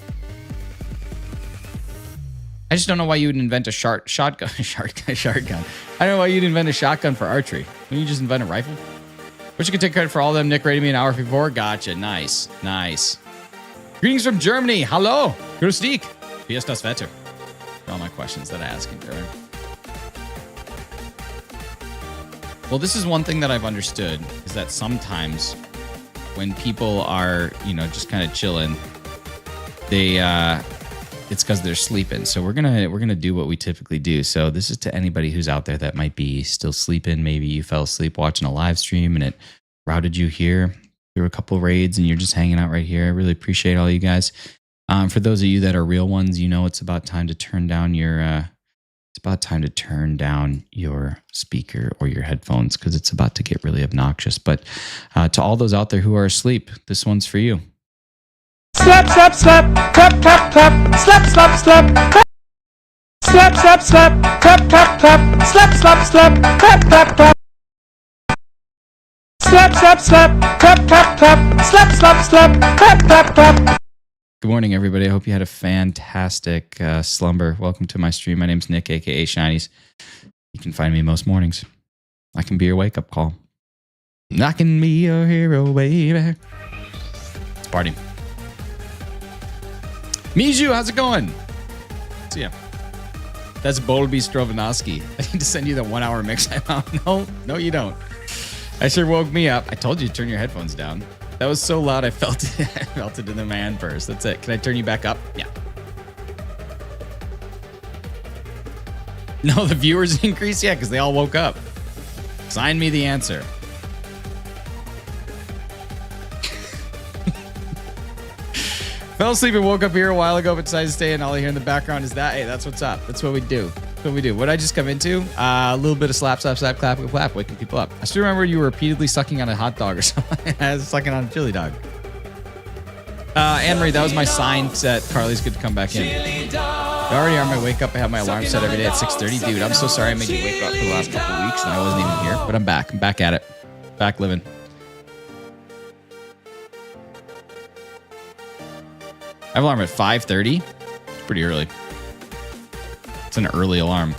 I just don't know why you would invent a shotgun. I don't know why you'd invent a shotgun for archery. Wouldn't you just invent a rifle? Wish you could take credit for all of them. Nick rated me an hour before. Gotcha. Nice. Nice. Greetings from Germany. Hello. Grüß dich. Wie ist das Wetter? All my questions that I ask in German. Well, this is one thing that I've understood is that sometimes when people are, you know, just kind of chilling, they it's because they're sleeping. So we're gonna do what we typically do. So this is to anybody who's out there that might be still sleeping. Maybe you fell asleep watching a live stream and it routed you here through a couple raids and you're just hanging out right here. I really appreciate all you guys. For those of you that are real ones, you know it's about time to turn down your speaker or your headphones because it's about to get really obnoxious. But to all those out there who are asleep, this one's for you. Slap, slap, slap, clap, clap, clap, slap, slap, slap, clap. Slap, slap, slap, clap, clap, clap, slap, slap, slap, clap, clap, clap. Slap, slap, slap, clap, clap, clap, slap, slap, slap, clap, clap, clap. Good morning, everybody. I hope you had a fantastic slumber. Welcome to my stream. My name's Nick, aka Shinies. You can find me most mornings. I can be your wake-up call. I can be your hero, baby. Let's party. Miju, how's it going? See ya. That's Bolby Strovanovsky. I need to send you the 1 hour mix I found. No, you don't. I sure woke me up. I told you to turn your headphones down. That was so loud I felt it. I felt it in the man purse. That's it. Can I turn you back up? Yeah. No, the viewers increased? Yeah, because they all woke up. Sign me the answer. Fell asleep and woke up here a while ago, but decided to stay, and all I hear in the background is that. Hey, that's what's up. That's what we do. That's what we do. What did I just come into? A little bit of slap, slap, slap, clap, clap, waking people up. I still remember you were repeatedly sucking on a hot dog or something. I was sucking on a chili dog. Anne-Marie, that was my sign that Carly's good to come back in. I already on my wake up. I have my alarm set every day at 6:30. Dude, I'm so sorry I made you wake up for the last couple of weeks and I wasn't even here. But I'm back. I'm back at it. Back living. I have an alarm at 5:30. It's pretty early. It's an early alarm.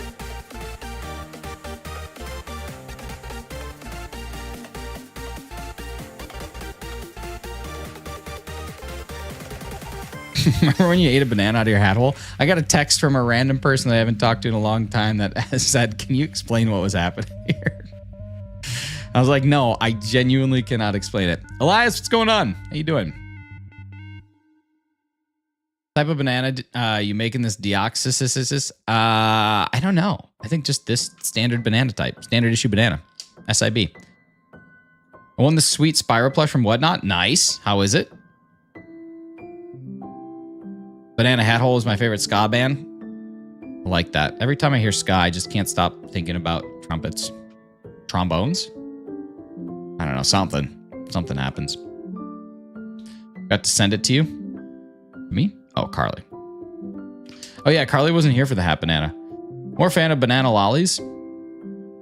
Remember when you ate a banana out of your hat hole? I got a text from a random person that I haven't talked to in a long time that said, "Can you explain what was happening here?" I was like, "No, I genuinely cannot explain it." Elias, what's going on? How you doing? Type of banana you making this DEOXYS? I don't know. I think just this standard banana type, standard issue banana, SIB. I won the sweet spiral plush from Whatnot. Nice. How is it? Banana Hat Hole is my favorite ska band. I like that. Every time I hear ska, I just can't stop thinking about trumpets. Trombones? I don't know. Something happens. Got to send it to you? Me? Oh, Carly. Oh yeah, Carly wasn't here for the Hat Banana. More fan of Banana Lollies?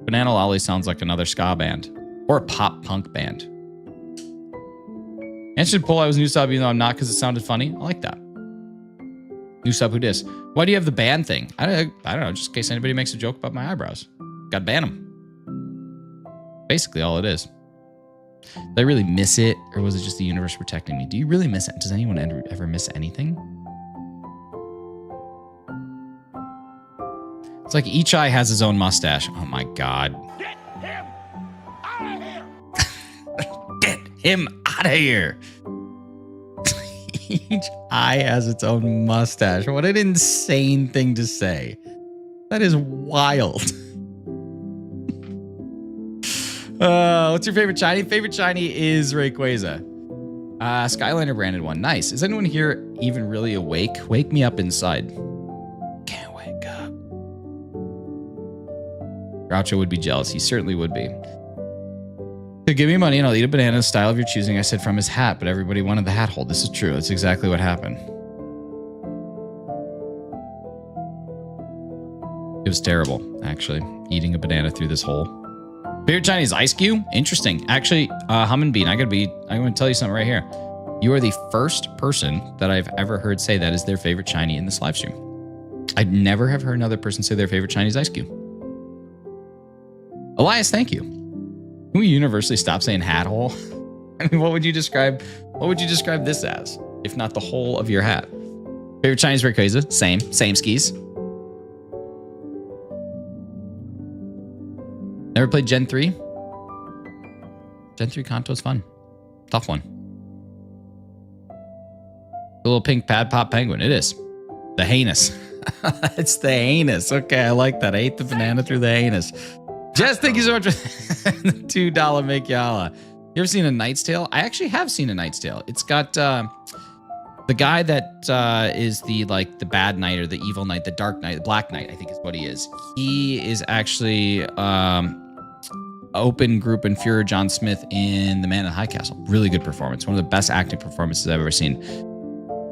Banana Lollies sounds like another ska band. Or a pop punk band. Answered poll, I was new sub even though I'm not because it sounded funny. I like that. New sub, who dis? Why do you have the ban thing? I don't know, just in case anybody makes a joke about my eyebrows. Gotta ban them. Basically all it is. Did I really miss it? Or was it just the universe protecting me? Do you really miss it? Does anyone ever miss anything? It's like each eye has his own mustache. Oh my God. Get him out of here! Get him out of here! Each eye has its own mustache. What an insane thing to say. That is wild. What's your favorite shiny? Favorite shiny is Rayquaza. Skyliner branded one. Nice. Is anyone here even really awake? Wake me up inside. Can't wake up. Groucho would be jealous. He certainly would be. So give me money and I'll eat a banana in the style of your choosing, I said from his hat, but everybody wanted the hat hole. This is true. That's exactly what happened. It was terrible, actually, eating a banana through this hole. Favorite Chinese ice cube? Interesting. Actually, Hummin' Bean, I'm going to tell you something right here. You are the first person that I've ever heard say that is their favorite Chinese in this live stream. I'd never have heard another person say their favorite Chinese ice cube. Elias, thank you. Can we universally stop saying hat hole? I mean, what would you describe this as, if not the whole of your hat? Favorite Chinese Rayquaza? Same skis. Never played Gen 3? Gen 3 Kanto's fun. Tough one. The little pink pad pop penguin. It is. The heinous. It's the heinous. Okay, I like that. I ate the banana through the heinous. Jess, thank you so much for the $2 make you holla. You ever seen A Knight's Tale? I actually have seen A Knight's Tale. It's got the guy that is the bad knight or the evil knight, the dark knight, the black knight, I think is what he is. He is actually open group and Führer John Smith in The Man in the High Castle. Really good performance. One of the best acting performances I've ever seen.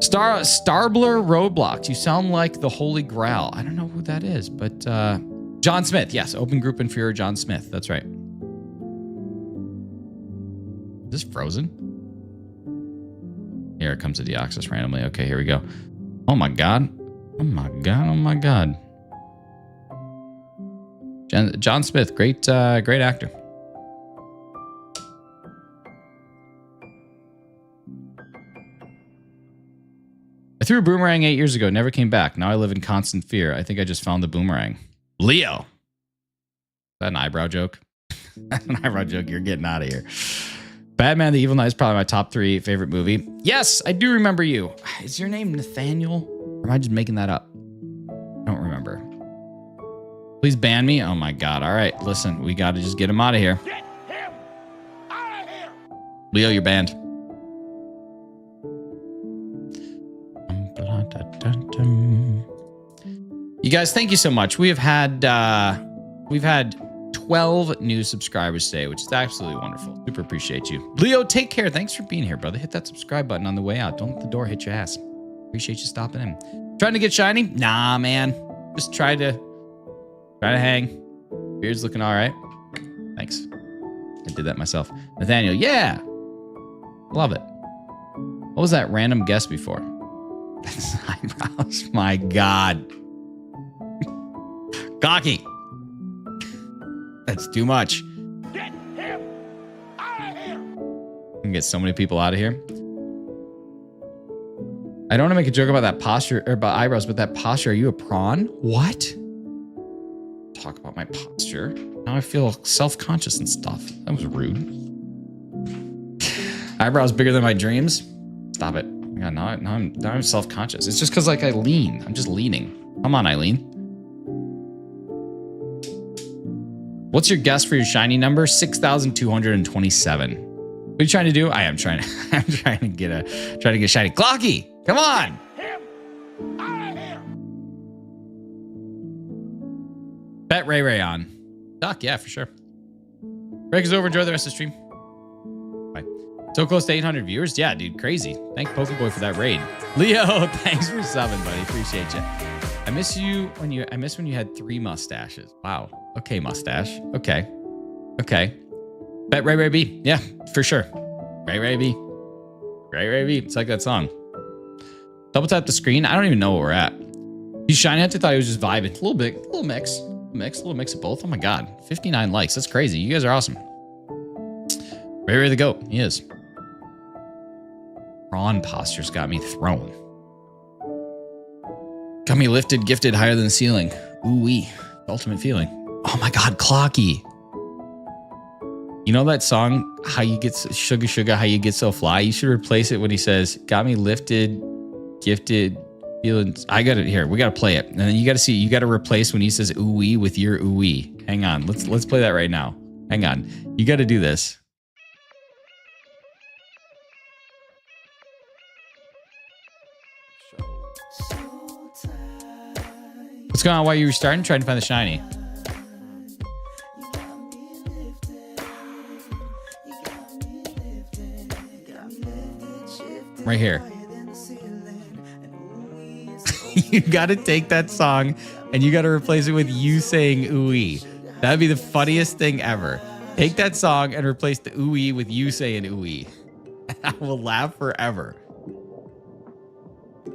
Starbler Roadblocks. You sound like the Holy Grail. I don't know who that is, but John Smith. Yes, open group and Führer John Smith. That's right. Is this frozen? Here comes the DEOXYS randomly. Okay, here we go. Oh my God. Oh my God. Oh my God. John Smith, great actor. I threw a boomerang 8 years ago, never came back. Now I live in constant fear. I think I just found the boomerang. Leo. Is that an eyebrow joke? That's an eyebrow joke. You're getting out of here. Batman the Evil Knight is probably my top 3 favorite movie. Yes, I do remember you. Is your name Nathaniel? Or am I just making that up? I don't remember. Please ban me. Oh my God. All right, listen, we got to just get him out of here. Get him out of here! Leo, you're banned. You guys, thank you so much. We've had 12 new subscribers today, which is absolutely wonderful. Super appreciate you. Leo, take care. Thanks for being here, brother. Hit that subscribe button on the way out. Don't let the door hit your ass. Appreciate you stopping in. Trying to get shiny? Nah, man. Just try to hang. Beard's looking all right. Thanks. I did that myself. Nathaniel, yeah. Love it. What was that random guess before? That's eyebrows. My God. Cocky. That's too much. Get him out of here! We can get so many people out of here. I don't want to make a joke about that posture or about eyebrows, but that posture, are you a prawn? What? Talk about my posture. Now I feel self-conscious and stuff. That was rude. Eyebrows bigger than my dreams? Stop it. Yeah, now I'm self-conscious. It's just because like I lean. I'm just leaning. Come on, Eileen. What's your guess for your shiny number? 6,227. What are you trying to do? I'm trying to get shiny. Clocky, come on. Him out of here! Bet Ray on. Doc, yeah, for sure. Break is over. Enjoy the rest of the stream. Bye. So close to 800 viewers. Yeah, dude, crazy. Thank Pokeboy for that raid. Leo, thanks for subbing, buddy. Appreciate you. I miss when you had 3 mustaches. Wow. Okay, mustache. Okay. Bet Ray B. Yeah, for sure. Ray B. Ray B. It's like that song. Double tap the screen. I don't even know where we're at. He's shiny. I thought he was just vibing. A little bit, little mix of both. Oh my God. 59 likes. That's crazy. You guys are awesome. Ray the goat. He is. Prawn posture's got me thrown. Got me lifted, gifted higher than the ceiling. Ooh-wee. Ultimate feeling. Oh my God, Clocky. You know that song, How You Get Sugar Sugar, How You Get So Fly? You should replace it when he says, got me lifted, gifted, feeling. I got it here. We got to play it. And then you got to replace when he says ooh-wee with your ooh-wee. Hang on. Let's play that right now. Hang on. You got to do this. What's going on? Why are you restarting? Trying to find the shiny. Right here. You got to take that song and you got to replace it with you saying ooh-wee. That'd be the funniest thing ever. Take that song and replace the ooh-wee with you saying ooh-wee. I will laugh forever.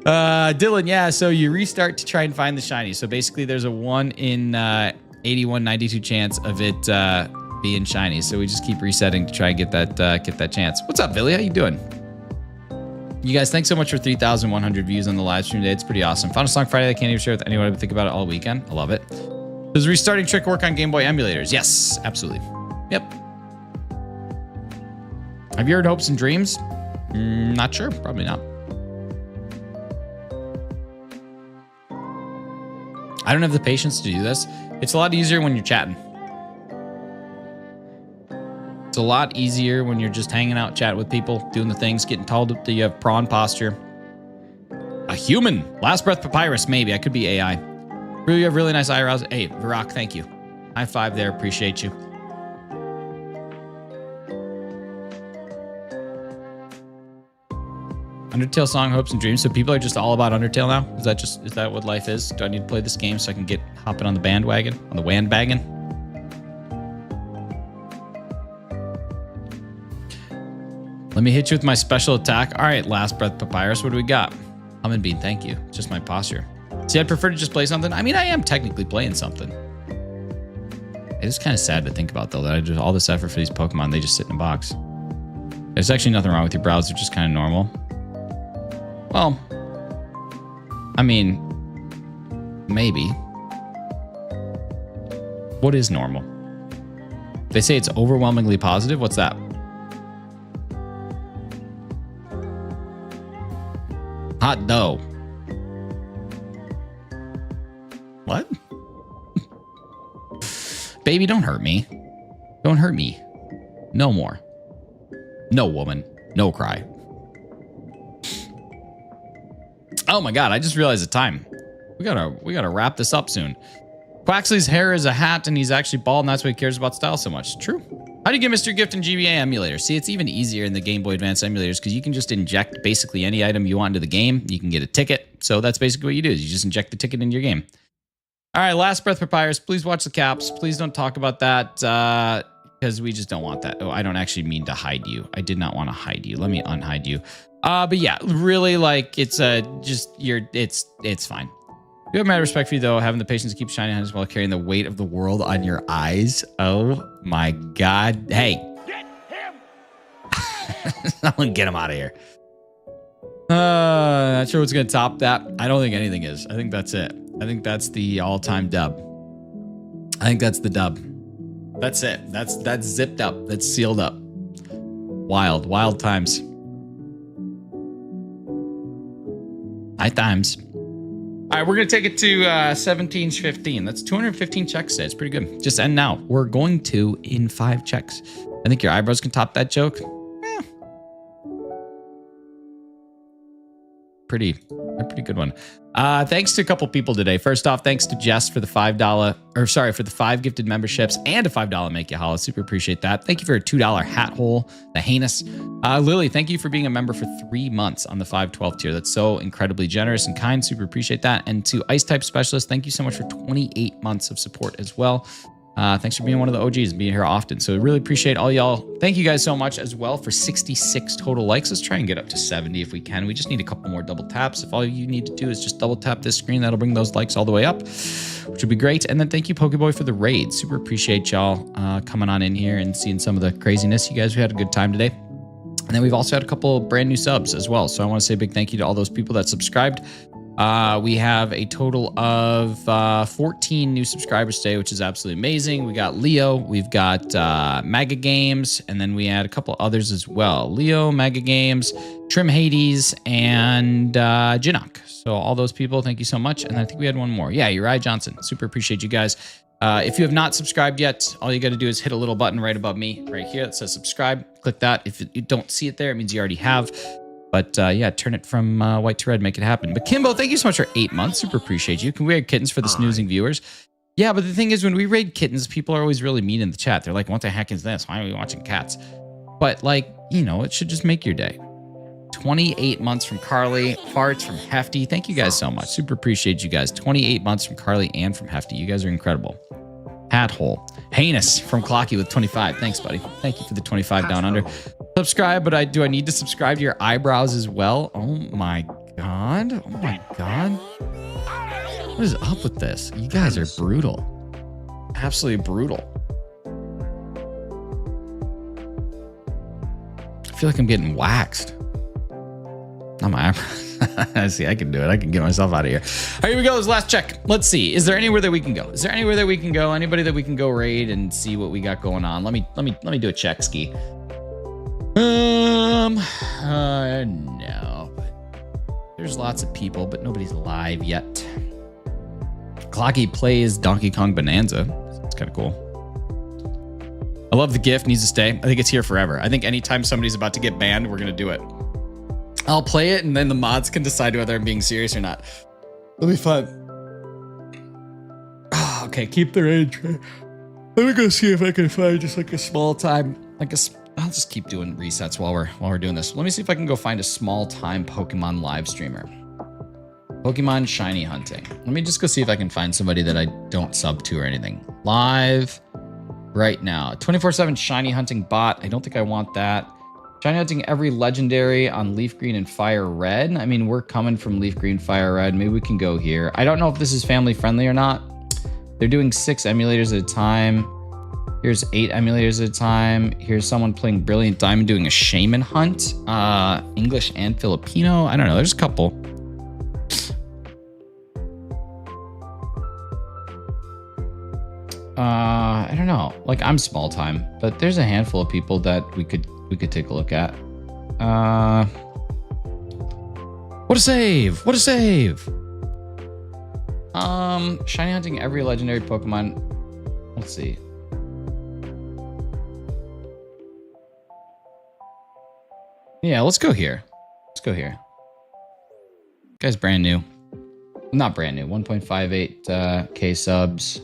Dylan, yeah, so you restart to try and find the shiny. So basically there's a 1 in 8192 chance of it being shiny. So we just keep resetting to try and get that chance. What's up, Billy? How you doing? You guys, thanks so much for 3,100 views on the live stream today. It's pretty awesome. Found a song Friday that I can't even share with anyone. I've been thinking about it all weekend. I love it. Does restarting trick work on Game Boy emulators? Yes, absolutely. Yep. Have you heard Hopes and Dreams? Not sure. Probably not. I don't have the patience to do this. It's a lot easier when you're chatting. It's a lot easier when you're just hanging out, chatting with people, doing the things, getting told that you have prawn posture. A human. Last breath papyrus, maybe. I could be AI. Really, you have really nice eyebrows. Hey, Virak, thank you. High five there. Appreciate you. Undertale song, Hopes and Dreams. So people are just all about Undertale now? Is that what life is? Do I need to play this game so I can get hopping on the bandwagon? On the wandwagon? Let me hit you with my special attack. All right, Last Breath Papyrus. What do we got? Humming Bean, thank you. It's just my posture. See, I'd prefer to just play something. I mean, I am technically playing something. It's kind of sad to think about, though, that I do all this effort for these Pokemon. They just sit in a box. There's actually nothing wrong with your brows. They're just kind of normal. Well, I mean, maybe. What is normal? They say it's overwhelmingly positive. What's that? Hot dough. What? Baby, don't hurt me. Don't hurt me. No more. No woman. No cry. Oh my God, I just realized the time. We gotta wrap this up soon. Quaxley's hair is a hat and he's actually bald and that's why he cares about style so much. True. How do you get Mr. Gift and GBA emulator? See, it's even easier in the Game Boy Advance emulators because you can just inject basically any item you want into the game. You can get a ticket. So that's basically what you do is you just inject the ticket into your game. All right, Last Breath Papyrus. Please watch the caps. Please don't talk about that because we just don't want that. Oh, I don't actually mean to hide you. I did not want to hide you. Let me unhide you. But yeah, really, like it's it's fine. You have mad respect for you though, having the patience to keep shining on as well, carrying the weight of the world on your eyes. Oh my God! Hey, get him! Someone get him out of here. Not sure what's gonna top that. I don't think anything is. I think that's it. I think that's the all-time dub. I think that's the dub. That's it. That's zipped up. That's sealed up. Wild times. High times. All right, we're going to take it to 1715. That's 215 checks today. It's pretty good. Just end now. We're going to in 5 checks. I think your eyebrows can top that joke. A pretty good one. Thanks to a couple people today. First off, thanks to Jess for the for the 5 gifted memberships and a $5 Make You Holla. Super appreciate that. Thank you for a $2 hat hole, the heinous. Lily, thank you for being a member for 3 months on the 512 tier. That's so incredibly generous and kind. Super appreciate that. And to Ice Type Specialist, thank you so much for 28 months of support as well. Thanks for being one of the OGs and being here often. So really appreciate all y'all. Thank you guys so much as well for 66 total likes. Let's try and get up to 70 if we can. We just need a couple more double taps. If all you need to do is just double tap this screen, that'll bring those likes all the way up, which would be great. And then thank you, Pokeboy, for the raid. Super appreciate y'all coming on in here and seeing some of the craziness. You guys, we had a good time today. And then we've also had a couple brand new subs as well. So I want to say a big thank you to all those people that subscribed. We have a total of 14 new subscribers today, which is absolutely amazing. We got Leo, we've got Maga Games, and then we had a couple others as well. Leo, Maga Games, Trim Hades, and Jinok. So all those people, thank you so much. And I think we had one more. Yeah, Uriah Johnson. Super appreciate you guys. If you have not subscribed yet, all you got to do is hit a little button right above me right here that says subscribe. Click that. If you don't see it there, it means you already have. But yeah, turn it from white to red, make it happen. But Kimbo, thank you so much for 8 months. Super appreciate you. Can we raid kittens for the snoozing viewers? Yeah, but the thing is, when we raid kittens, people are always really mean in the chat. They're like, what the heck is this? Why are we watching cats? But like, you know, it should just make your day. 28 months from Carly, farts from Hefty. Thank you guys so much. Super appreciate you guys. 28 months from Carly and from Hefty. You guys are incredible. Hat hole. Heinous from Clocky with 25. Thanks, buddy. Thank you for the 25 down under. Subscribe, but do I need to subscribe to your eyebrows as well? Oh my God. Oh my God. What is up with this? You guys are brutal. Absolutely brutal. I feel like I'm getting waxed. Not my eyebrows. See, I can do it. I can get myself out of here. All right, here we go. This last check. Let's see. Is there anywhere that we can go? Is there anywhere that we can go? Anybody that we can go raid and see what we got going on? Let me do a check ski. No. There's lots of people, but nobody's live yet. Clocky plays Donkey Kong Bonanza. It's kind of cool. I love the gift. Needs to stay. I think it's here forever. I think anytime somebody's about to get banned, we're going to do it. I'll play it, and then the mods can decide whether I'm being serious or not. It'll be fun. Oh, okay, keep the range. Let me go see if I can find just like a small time, I'll just keep doing resets while we're doing this. Let me see if I can go find a small time Pokemon live streamer. Pokemon shiny hunting. Let me just go see if I can find somebody that I don't sub to or anything. Live right now. 24/7 shiny hunting bot. I don't think I want that. Shiny hunting every legendary on Leaf Green and Fire Red. I mean, we're coming from Leaf Green, Fire Red. Maybe we can go here. I don't know if this is family friendly or not. They're doing 6 emulators at a time. Here's 8 emulators at a time. Here's someone playing Brilliant Diamond doing a shaman hunt. English and Filipino. I don't know. There's a couple. I don't know. Like, I'm small time, but there's a handful of people that we could take a look at. What a save! What a save! Shiny hunting every legendary Pokemon. Let's see. Yeah, let's go here. Let's go here. Guy's brand new. Not brand new. 1.58k subs.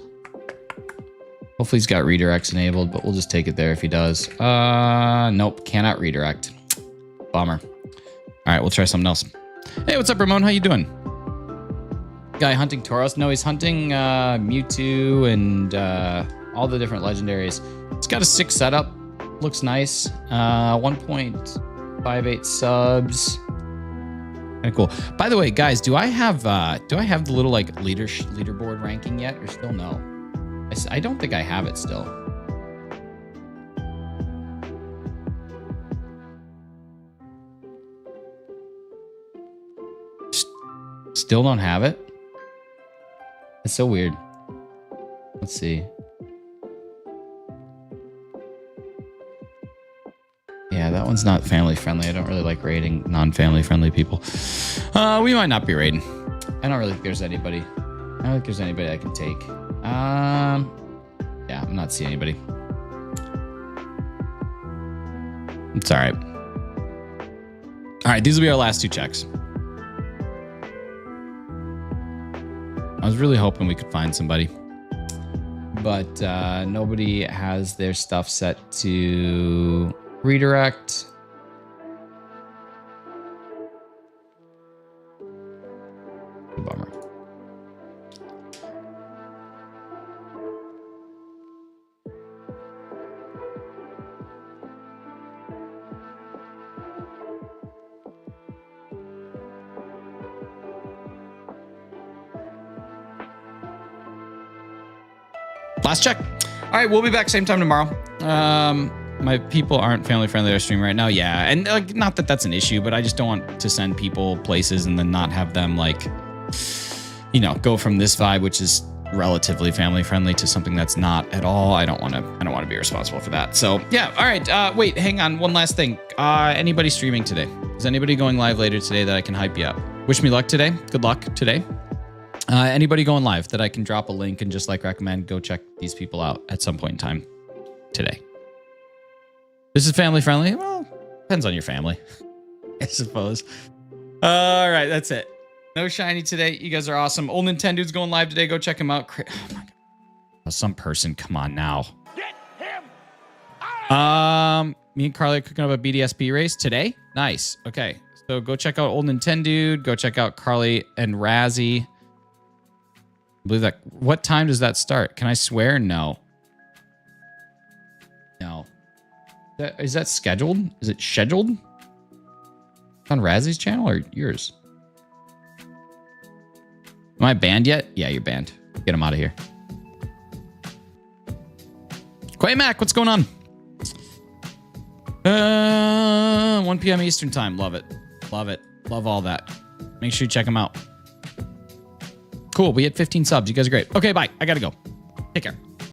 Hopefully he's got redirects enabled, but we'll just take it there if he does. Nope, cannot redirect. Bummer. All right, we'll try something else. Hey, what's up, Ramon? How you doing? Guy hunting Tauros? No, he's hunting Mewtwo and all the different legendaries. It's got a 6 setup. Looks nice. 1.58 subs. Kind of cool. By the way, guys, do I have the little like leaderboard ranking yet, or still no? I don't think I have it still. Still don't have it? It's so weird. Let's see. Yeah, that one's not family friendly. I don't really like raiding non-family friendly people. We might not be raiding. I don't really think there's anybody. I don't think there's anybody I can take. Yeah, I'm not seeing anybody. It's all right. All right, these will be our last 2 checks. I was really hoping we could find somebody, but nobody has their stuff set to redirect. Bummer. Last check. All right, we'll be back same time tomorrow. My people aren't family friendly to stream right now. Yeah, and like, not that that's an issue, but I just don't want to send people places and then not have them like, you know, go from this vibe, which is relatively family friendly, to something that's not at all. I don't want to be responsible for that. So yeah. All right. Wait, hang on. One last thing. Anybody streaming today? Is anybody going live later today that I can hype you up? Wish me luck today. Good luck today. Anybody going live that I can drop a link and just like recommend go check these people out at some point in time today? This is family friendly. Well, depends on your family, I suppose. All right, that's it. No shiny today. You guys are awesome. Old Nintendo's going live today. Go check him out. Oh my God. Oh, some person, come on now. Get him. Me and Carly are cooking up a BDSP race today. Nice. Okay, so go check out Old Nintendo. Go check out Carly and Razzie. I believe that. What time does that start? Can I swear? No. No. Is that scheduled? Is it scheduled? On Razzie's channel or yours? Am I banned yet? Yeah, you're banned. Get him out of here. Quay Mac, what's going on? 1 p.m. Eastern time. Love it. Love it. Love all that. Make sure you check them out. Cool. We hit 15 subs. You guys are great. Okay, bye. I gotta go. Take care.